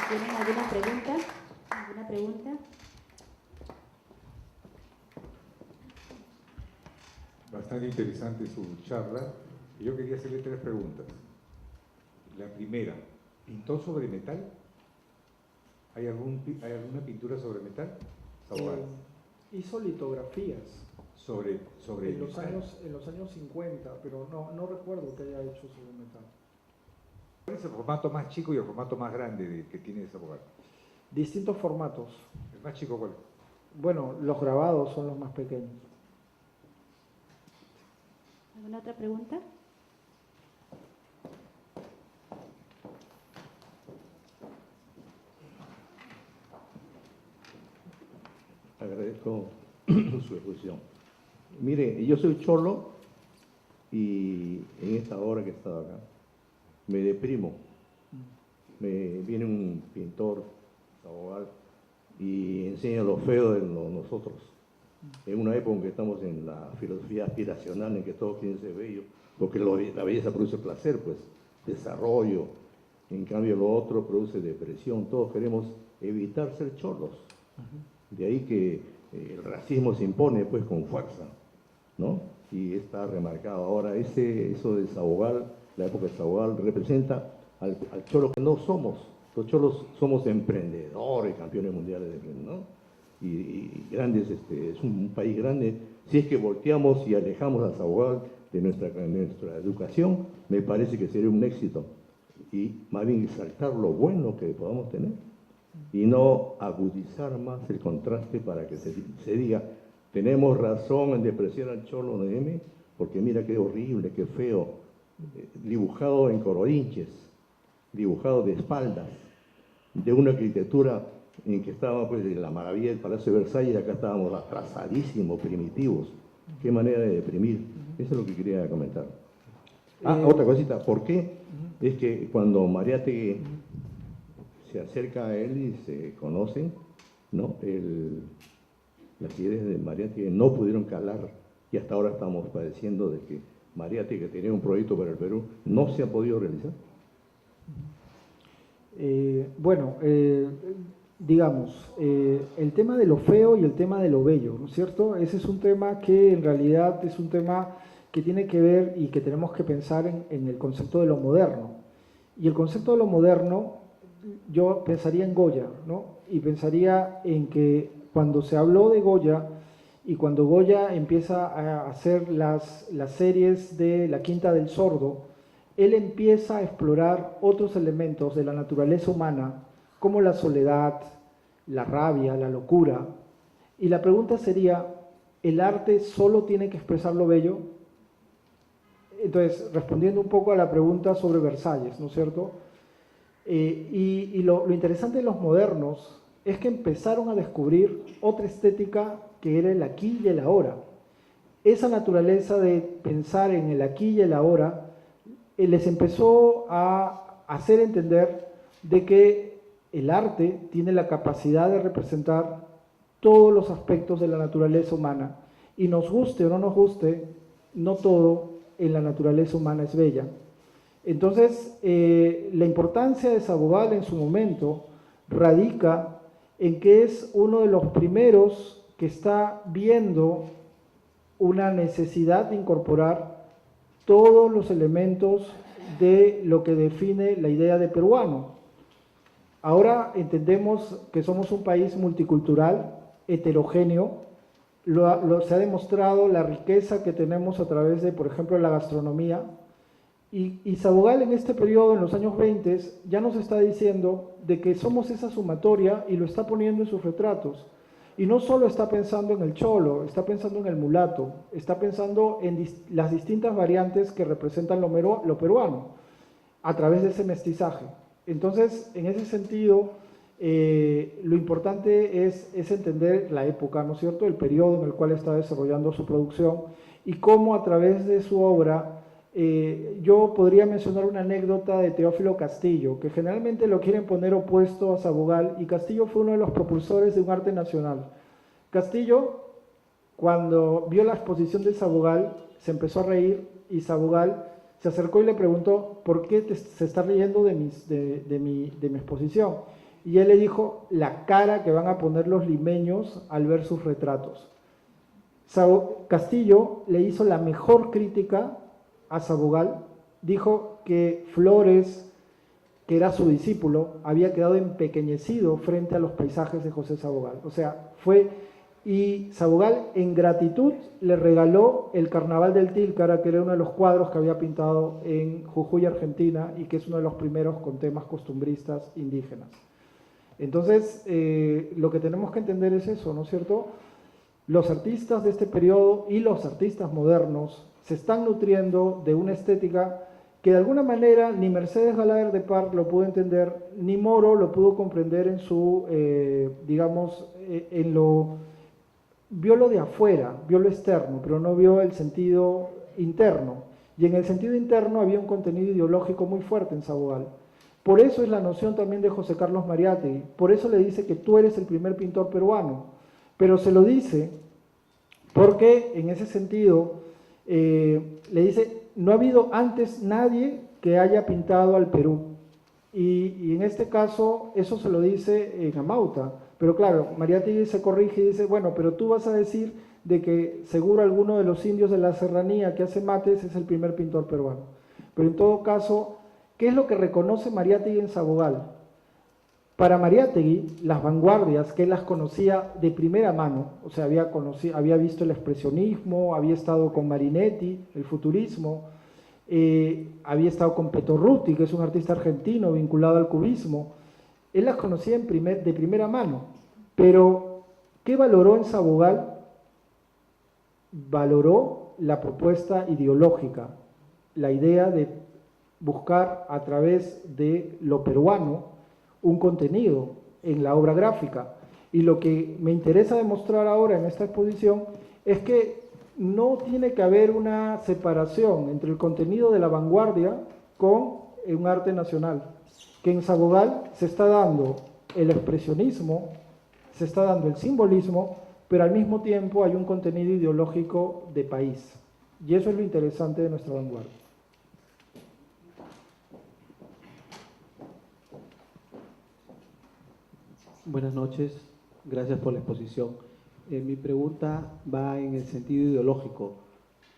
¿Tienen alguna pregunta? ¿Alguna pregunta? Bastante interesante su charla. Yo quería hacerle 3 preguntas. La primera, ¿pintó sobre metal? ¿Hay alguna pintura sobre metal? Hizo litografías sobre En el metal. en los años 50, pero no recuerdo que haya hecho sobre metal. ¿Cuál es el formato más chico y el formato más grande que tiene Sabogal? Distintos formatos. ¿El más chico cuál? Bueno, los grabados son los más pequeños. ¿Alguna otra pregunta? Agradezco su exposición. Mire, yo soy cholo y en esta hora que he estado acá me deprimo. Me viene un pintor, Sabogal, y enseña lo feo de nosotros. En una época en que estamos en la filosofía aspiracional, en que todos quieren ser bellos, porque la belleza produce placer, pues, desarrollo. En cambio, lo otro produce depresión. Todos queremos evitar ser cholos. De ahí que el racismo se impone, pues, con fuerza, ¿no? Y está remarcado. Ahora, eso de Sabogal, la época de Sabogal, representa al cholo que no somos. Los cholos somos emprendedores, campeones mundiales, ¿no? Y grandes, es un país grande. Si es que volteamos y alejamos a Sabogal de nuestra educación, me parece que sería un éxito. Y más bien exaltar lo bueno que podamos tener y no agudizar más el contraste para que se diga, tenemos razón en despreciar al cholo de M, porque mira qué horrible, qué feo, dibujado en cororinches, dibujado de espaldas, de una arquitectura en que estaba pues la maravilla del Palacio de Versalles, y acá estábamos atrasadísimos, primitivos. Qué manera de deprimir. Eso es lo que quería comentar. Otra cosita, ¿por qué? Es que cuando Mariátegui se acerca a él y se conocen, ¿no? Las ideas de Mariátegui no pudieron calar y hasta ahora estamos padeciendo de que Mariátegui, que tenía un proyecto para el Perú, no se ha podido realizar. Digamos, el tema de lo feo y el tema de lo bello, ¿no es cierto? Ese es un tema que en realidad es un tema que tiene que ver y que tenemos que pensar en el concepto de lo moderno. Y el concepto de lo moderno, yo pensaría en Goya, ¿no? Y pensaría en que cuando se habló de Goya y cuando Goya empieza a hacer las series de La Quinta del Sordo, él empieza a explorar otros elementos de la naturaleza humana, como la soledad, la rabia, la locura. Y la pregunta sería, ¿el arte solo tiene que expresar lo bello? Entonces, respondiendo un poco a la pregunta sobre Versalles, ¿no es cierto? Lo interesante de los modernos es que empezaron a descubrir otra estética que era el aquí y el ahora. Esa naturaleza de pensar en el aquí y el ahora les empezó a hacer entender de que el arte tiene la capacidad de representar todos los aspectos de la naturaleza humana, y nos guste o no nos guste, no todo en la naturaleza humana es bella. Entonces, la importancia de Sabogal en su momento radica en que es uno de los primeros que está viendo una necesidad de incorporar todos los elementos de lo que define la idea de peruano. Ahora entendemos que somos un país multicultural, heterogéneo. Se ha demostrado la riqueza que tenemos a través de, por ejemplo, la gastronomía. Y Sabogal en este periodo, en los años 20, ya nos está diciendo de que somos esa sumatoria y lo está poniendo en sus retratos. Y no solo está pensando en el cholo, está pensando en el mulato, está pensando en las distintas variantes que representan lo peruano a través de ese mestizaje. Entonces, en ese sentido, lo importante es entender la época, ¿no es cierto?, el periodo en el cual está desarrollando su producción y cómo a través de su obra, yo podría mencionar una anécdota de Teófilo Castillo, que generalmente lo quieren poner opuesto a Sabogal, y Castillo fue uno de los propulsores de un arte nacional. Castillo, cuando vio la exposición de Sabogal, se empezó a reír y Sabogal se acercó y le preguntó, ¿por qué se está riendo de mi exposición? Y él le dijo, la cara que van a poner los limeños al ver sus retratos. Castillo le hizo la mejor crítica a Sabogal, dijo que Flores, que era su discípulo, había quedado empequeñecido frente a los paisajes de José Sabogal. O sea, fue y Sabogal, en gratitud, le regaló el Carnaval del Tílcara, que era uno de los cuadros que había pintado en Jujuy, Argentina, y que es uno de los primeros con temas costumbristas indígenas. Entonces, lo que tenemos que entender es eso, ¿no es cierto? Los artistas de este periodo y los artistas modernos se están nutriendo de una estética que de alguna manera ni Mercedes Galaer de Par lo pudo entender, ni Moro lo pudo comprender en su, digamos, vio lo de afuera, vio lo externo, pero no vio el sentido interno. Y en el sentido interno había un contenido ideológico muy fuerte en Sabogal. Por eso es la noción también de José Carlos Mariátegui. Por eso le dice que tú eres el primer pintor peruano. Pero se lo dice porque en ese sentido le dice, no ha habido antes nadie que haya pintado al Perú. Y en este caso eso se lo dice en Amauta. Pero claro, Mariátegui se corrige y dice, bueno, pero tú vas a decir de que seguro alguno de los indios de la serranía que hace mates es el primer pintor peruano. Pero en todo caso, ¿qué es lo que reconoce Mariátegui en Sabogal? Para Mariátegui, las vanguardias, que él las conocía de primera mano, o sea, había visto el expresionismo, había estado con Marinetti, el futurismo, había estado con Petorruti, que es un artista argentino vinculado al cubismo. Él las conocía de primera mano, pero ¿qué valoró en Sabogal? Valoró la propuesta ideológica, la idea de buscar a través de lo peruano un contenido en la obra gráfica. Y lo que me interesa demostrar ahora en esta exposición es que no tiene que haber una separación entre el contenido de la vanguardia con un arte nacional, que en Sabogal se está dando el expresionismo, se está dando el simbolismo, pero al mismo tiempo hay un contenido ideológico de país. Y eso es lo interesante de nuestra vanguardia. Buenas noches, gracias por la exposición. Mi pregunta va en el sentido ideológico.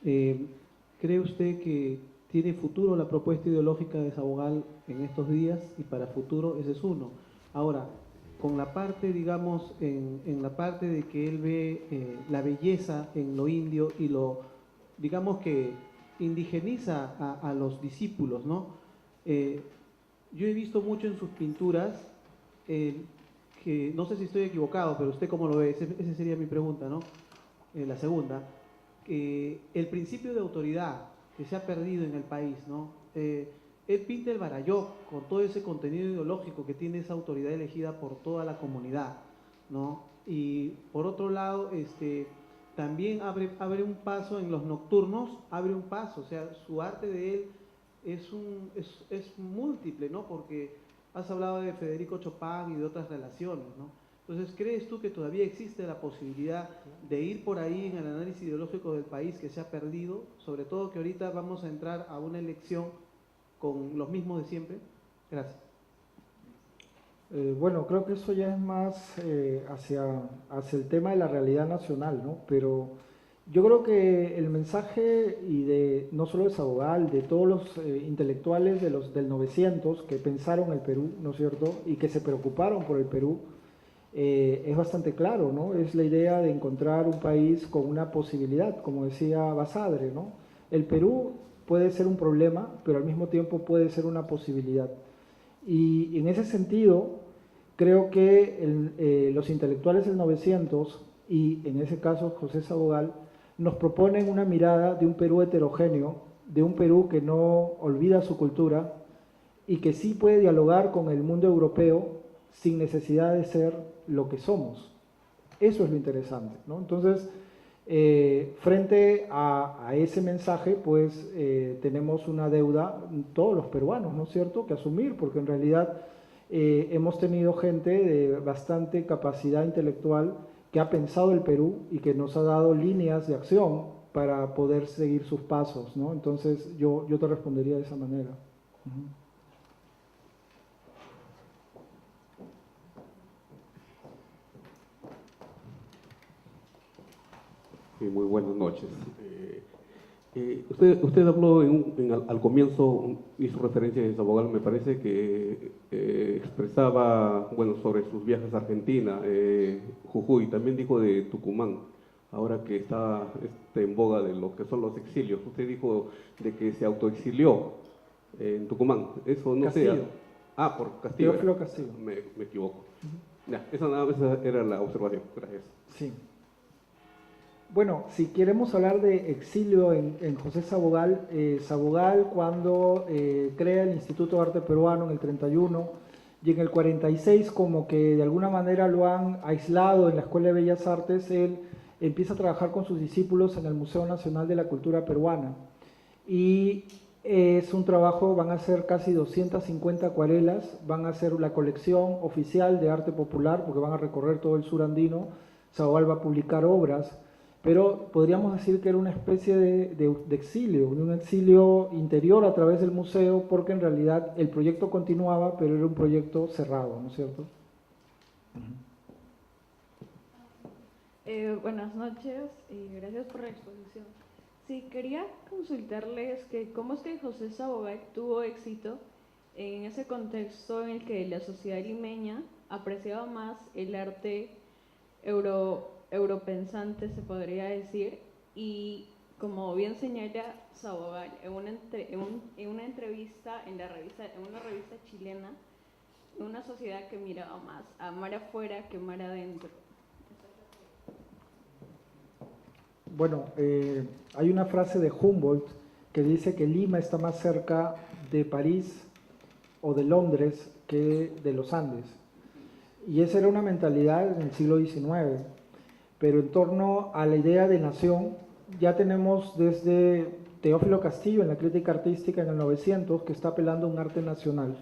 ¿Cree usted que tiene futuro la propuesta ideológica de Sabogal en estos días? Y para futuro ese es uno. Ahora, con la parte, digamos, en la parte de que él ve la belleza en lo indio y lo, digamos que indigeniza a los discípulos, ¿no? Yo he visto mucho en sus pinturas que, no sé si estoy equivocado, pero usted cómo lo ve, esa sería mi pregunta, ¿no? La segunda, el principio de autoridad que se ha perdido en el país, ¿no? Él pinta el Barayó con todo ese contenido ideológico que tiene esa autoridad elegida por toda la comunidad, ¿no? Y por otro lado, también abre un paso en los nocturnos, abre un paso, o sea, su arte de él es múltiple, ¿no? Porque has hablado de Federico Chopin y de otras relaciones, ¿no? Entonces, ¿crees tú que todavía existe la posibilidad de ir por ahí en el análisis ideológico del país que se ha perdido? Sobre todo que ahorita vamos a entrar a una elección con los mismos de siempre. Gracias. Bueno, creo que eso ya es más hacia el tema de la realidad nacional, ¿no? Pero yo creo que el mensaje, no solo de Sabogal, de todos los intelectuales del 900 que pensaron el Perú, ¿no es cierto?, y que se preocuparon por el Perú, es bastante claro, ¿no? Es la idea de encontrar un país con una posibilidad, como decía Basadre, ¿no? El Perú puede ser un problema, pero al mismo tiempo puede ser una posibilidad. Y en ese sentido, creo que los intelectuales del 900, y en ese caso José Sabogal, nos proponen una mirada de un Perú heterogéneo, de un Perú que no olvida su cultura y que sí puede dialogar con el mundo europeo sin necesidad de ser lo que somos. Eso es lo interesante, ¿no? Entonces, frente a ese mensaje, pues tenemos una deuda, todos los peruanos, ¿no es cierto?, que asumir, porque en realidad hemos tenido gente de bastante capacidad intelectual que ha pensado el Perú y que nos ha dado líneas de acción para poder seguir sus pasos, ¿no? Entonces, yo te respondería de esa manera. Sí, muy buenas noches. Usted habló al comienzo, hizo referencia a Sabogal, me parece que expresaba, bueno, sobre sus viajes a Argentina, Jujuy, también dijo de Tucumán, ahora que está en boga de lo que son los exilios. Usted dijo de que se autoexilió en Tucumán, eso no sé. Castillo. Por Castillo. Teófilo Castillo. Me equivoco. Ya, esa era la observación, gracias. Sí. Bueno, si queremos hablar de exilio en José Sabogal, Sabogal cuando crea el Instituto de Arte Peruano en el 31 y en el 46 como que de alguna manera lo han aislado en la Escuela de Bellas Artes, él empieza a trabajar con sus discípulos en el Museo Nacional de la Cultura Peruana y es un trabajo, van a ser casi 250 acuarelas, van a ser la colección oficial de arte popular porque van a recorrer todo el sur andino, Sabogal va a publicar obras, pero podríamos decir que era una especie de exilio, un exilio interior a través del museo, porque en realidad el proyecto continuaba, pero era un proyecto cerrado, ¿no es cierto? Buenas noches y gracias por la exposición. Sí, quería consultarles que cómo es que José Sabogal tuvo éxito en ese contexto en el que la sociedad limeña apreciaba más el arte europensante, se podría decir, y como bien señala Sabogal en una entrevista en una revista chilena, una sociedad que miraba más a mar afuera que mar adentro. Bueno, hay una frase de Humboldt que dice que Lima está más cerca de París o de Londres que de los Andes, y esa era una mentalidad en el siglo XIX. Pero en torno a la idea de nación, ya tenemos desde Teófilo Castillo en la crítica artística en el 900, que está apelando a un arte nacional.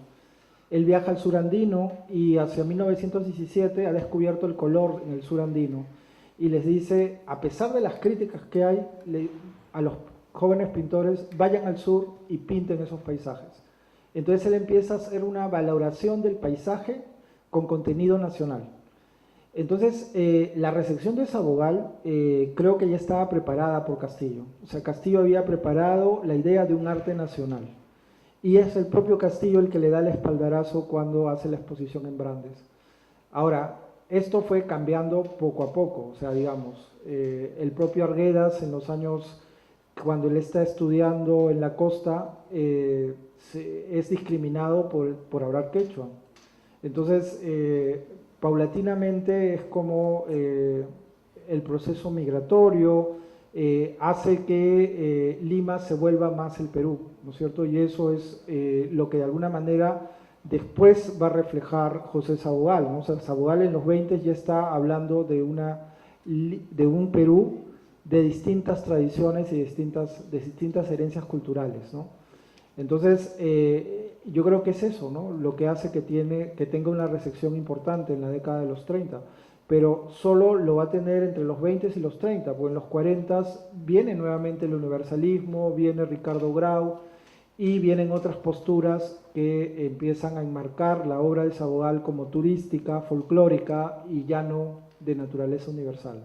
Él viaja al sur andino y hacia 1917 ha descubierto el color en el sur andino y les dice, a pesar de las críticas que hay, a los jóvenes pintores, vayan al sur y pinten esos paisajes. Entonces él empieza a hacer una valoración del paisaje con contenido nacional. Entonces, la recepción de Sabogal creo que ya estaba preparada por Castillo. O sea, Castillo había preparado la idea de un arte nacional. Y es el propio Castillo el que le da el espaldarazo cuando hace la exposición en Brandes. Ahora, esto fue cambiando poco a poco. O sea, digamos, el propio Arguedas en los años, cuando él está estudiando en la costa, es discriminado por hablar quechua. Entonces, paulatinamente es como el proceso migratorio hace que Lima se vuelva más el Perú, ¿no es cierto? Y eso es lo que de alguna manera después va a reflejar José Sabogal, ¿no? O sea, Sabogal en los 20 ya está hablando de un Perú de distintas tradiciones y de distintas herencias culturales, ¿no? Entonces, yo creo que es eso, ¿no? Lo que hace que tenga una recepción importante en la década de los 30, pero solo lo va a tener entre los 20 y los 30, porque en los 40 viene nuevamente el universalismo, viene Ricardo Grau y vienen otras posturas que empiezan a enmarcar la obra de Sabogal como turística, folclórica y ya no de naturaleza universal.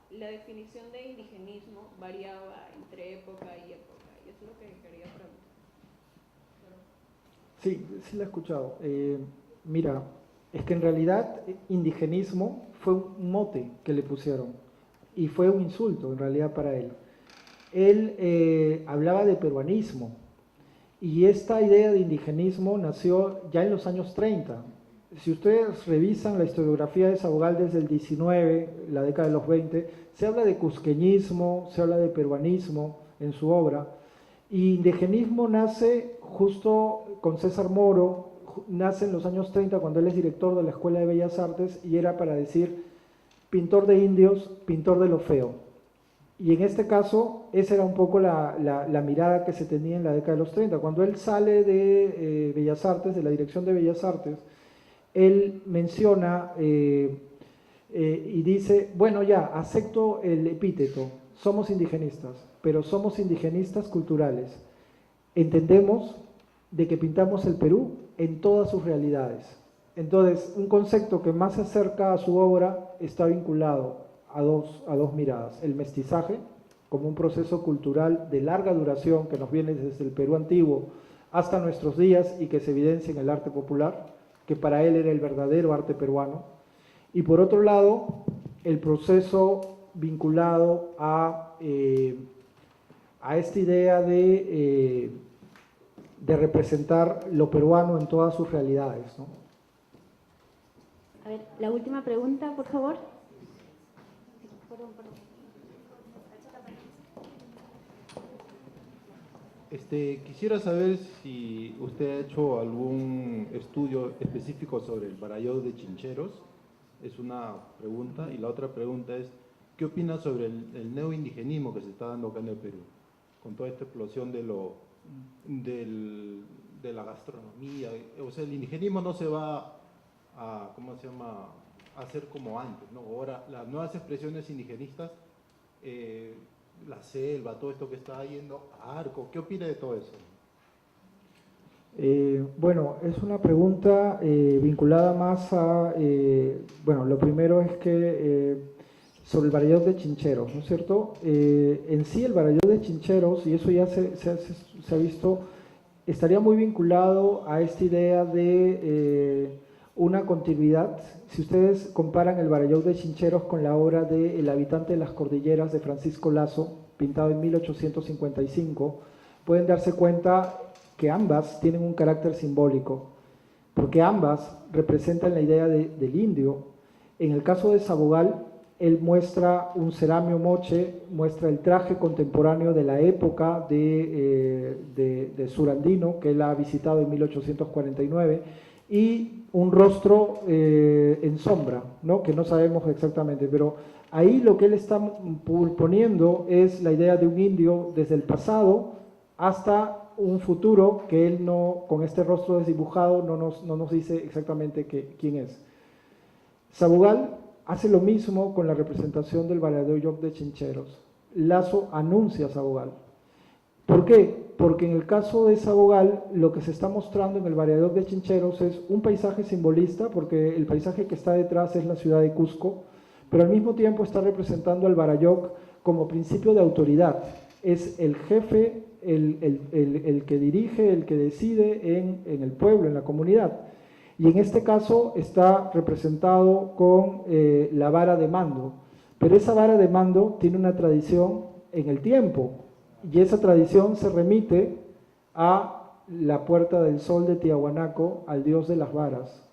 La definición de indigenismo variaba entre época y época, y eso es lo que quería preguntar. Sí, sí la he escuchado. Mira, es que en realidad indigenismo fue un mote que le pusieron y fue un insulto en realidad para él. Él hablaba de peruanismo y esta idea de indigenismo nació ya en los años 30. Si ustedes revisan la historiografía de Sabogal desde el 19, la década de los 20, se habla de cusqueñismo, se habla de peruanismo en su obra, y indigenismo nace justo con César Moro, nace en los años 30 cuando él es director de la Escuela de Bellas Artes y era para decir pintor de indios, pintor de lo feo. Y en este caso, esa era un poco la mirada que se tenía en la década de los 30. Cuando él sale de Bellas Artes, de la dirección de Bellas Artes, él menciona y dice, bueno ya, acepto el epíteto, somos indigenistas, pero somos indigenistas culturales. Entendemos de que pintamos el Perú en todas sus realidades. Entonces, un concepto que más se acerca a su obra está vinculado a dos miradas. El mestizaje, como un proceso cultural de larga duración que nos viene desde el Perú antiguo hasta nuestros días y que se evidencia en el arte popular, que para él era el verdadero arte peruano. Y por otro lado, el proceso vinculado a esta idea de representar lo peruano en todas sus realidades, ¿no? A ver, la última pregunta, por favor. Quisiera saber si usted ha hecho algún estudio específico sobre el Baralló de Chincheros. Es una pregunta. Y la otra pregunta es, ¿qué opina sobre el neoindigenismo que se está dando acá en el Perú? Con toda esta explosión de la gastronomía. O sea, el indigenismo no se va a, ¿cómo se llama?, a hacer como antes, ¿no? Ahora, las nuevas expresiones indigenistas, la selva, todo esto que está yendo a Arco, ¿qué opina de todo eso? Bueno, es una pregunta vinculada más a, bueno, lo primero es que sobre el Baralló de Chincheros, ¿no es cierto? En sí el Baralló de Chincheros, y eso ya se ha visto, estaría muy vinculado a esta idea de una continuidad. Si ustedes comparan el Baralló de Chincheros con la obra de El habitante de las cordilleras de Francisco Lazo, pintado en 1855, pueden darse cuenta que ambas tienen un carácter simbólico, porque ambas representan la idea del indio. En el caso de Sabogal, él muestra un ceramio moche, muestra el traje contemporáneo de la época de Surandino, que él ha visitado en 1849, y un rostro en sombra, ¿no?, que no sabemos exactamente, pero ahí lo que él está poniendo es la idea de un indio desde el pasado hasta un futuro que él no, con este rostro desdibujado, no nos dice exactamente quién es. Sabogal hace lo mismo con la representación del Baralló de Chincheros. Lazo anuncia a Sabogal. ¿Por qué? Porque en el caso de Sabogal, lo que se está mostrando en el Baralló de Chincheros es un paisaje simbolista, porque el paisaje que está detrás es la ciudad de Cusco, pero al mismo tiempo está representando al Baralló como principio de autoridad. Es el jefe, el que dirige, el que decide en el pueblo, en la comunidad. Y en este caso está representado con la vara de mando, pero esa vara de mando tiene una tradición en el tiempo, y esa tradición se remite a la Puerta del Sol de Tiahuanaco, al dios de las varas.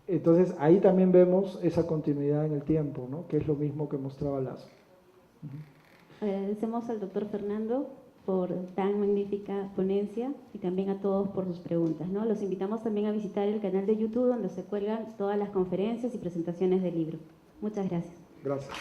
Entonces ahí también vemos esa continuidad en el tiempo, ¿no?, que es lo mismo que mostraba Lazo. Agradecemos al doctor Fernando por tan magnífica ponencia y también a todos por sus preguntas, ¿no? Los invitamos también a visitar el canal de YouTube donde se cuelgan todas las conferencias y presentaciones del libro. Muchas gracias. Gracias.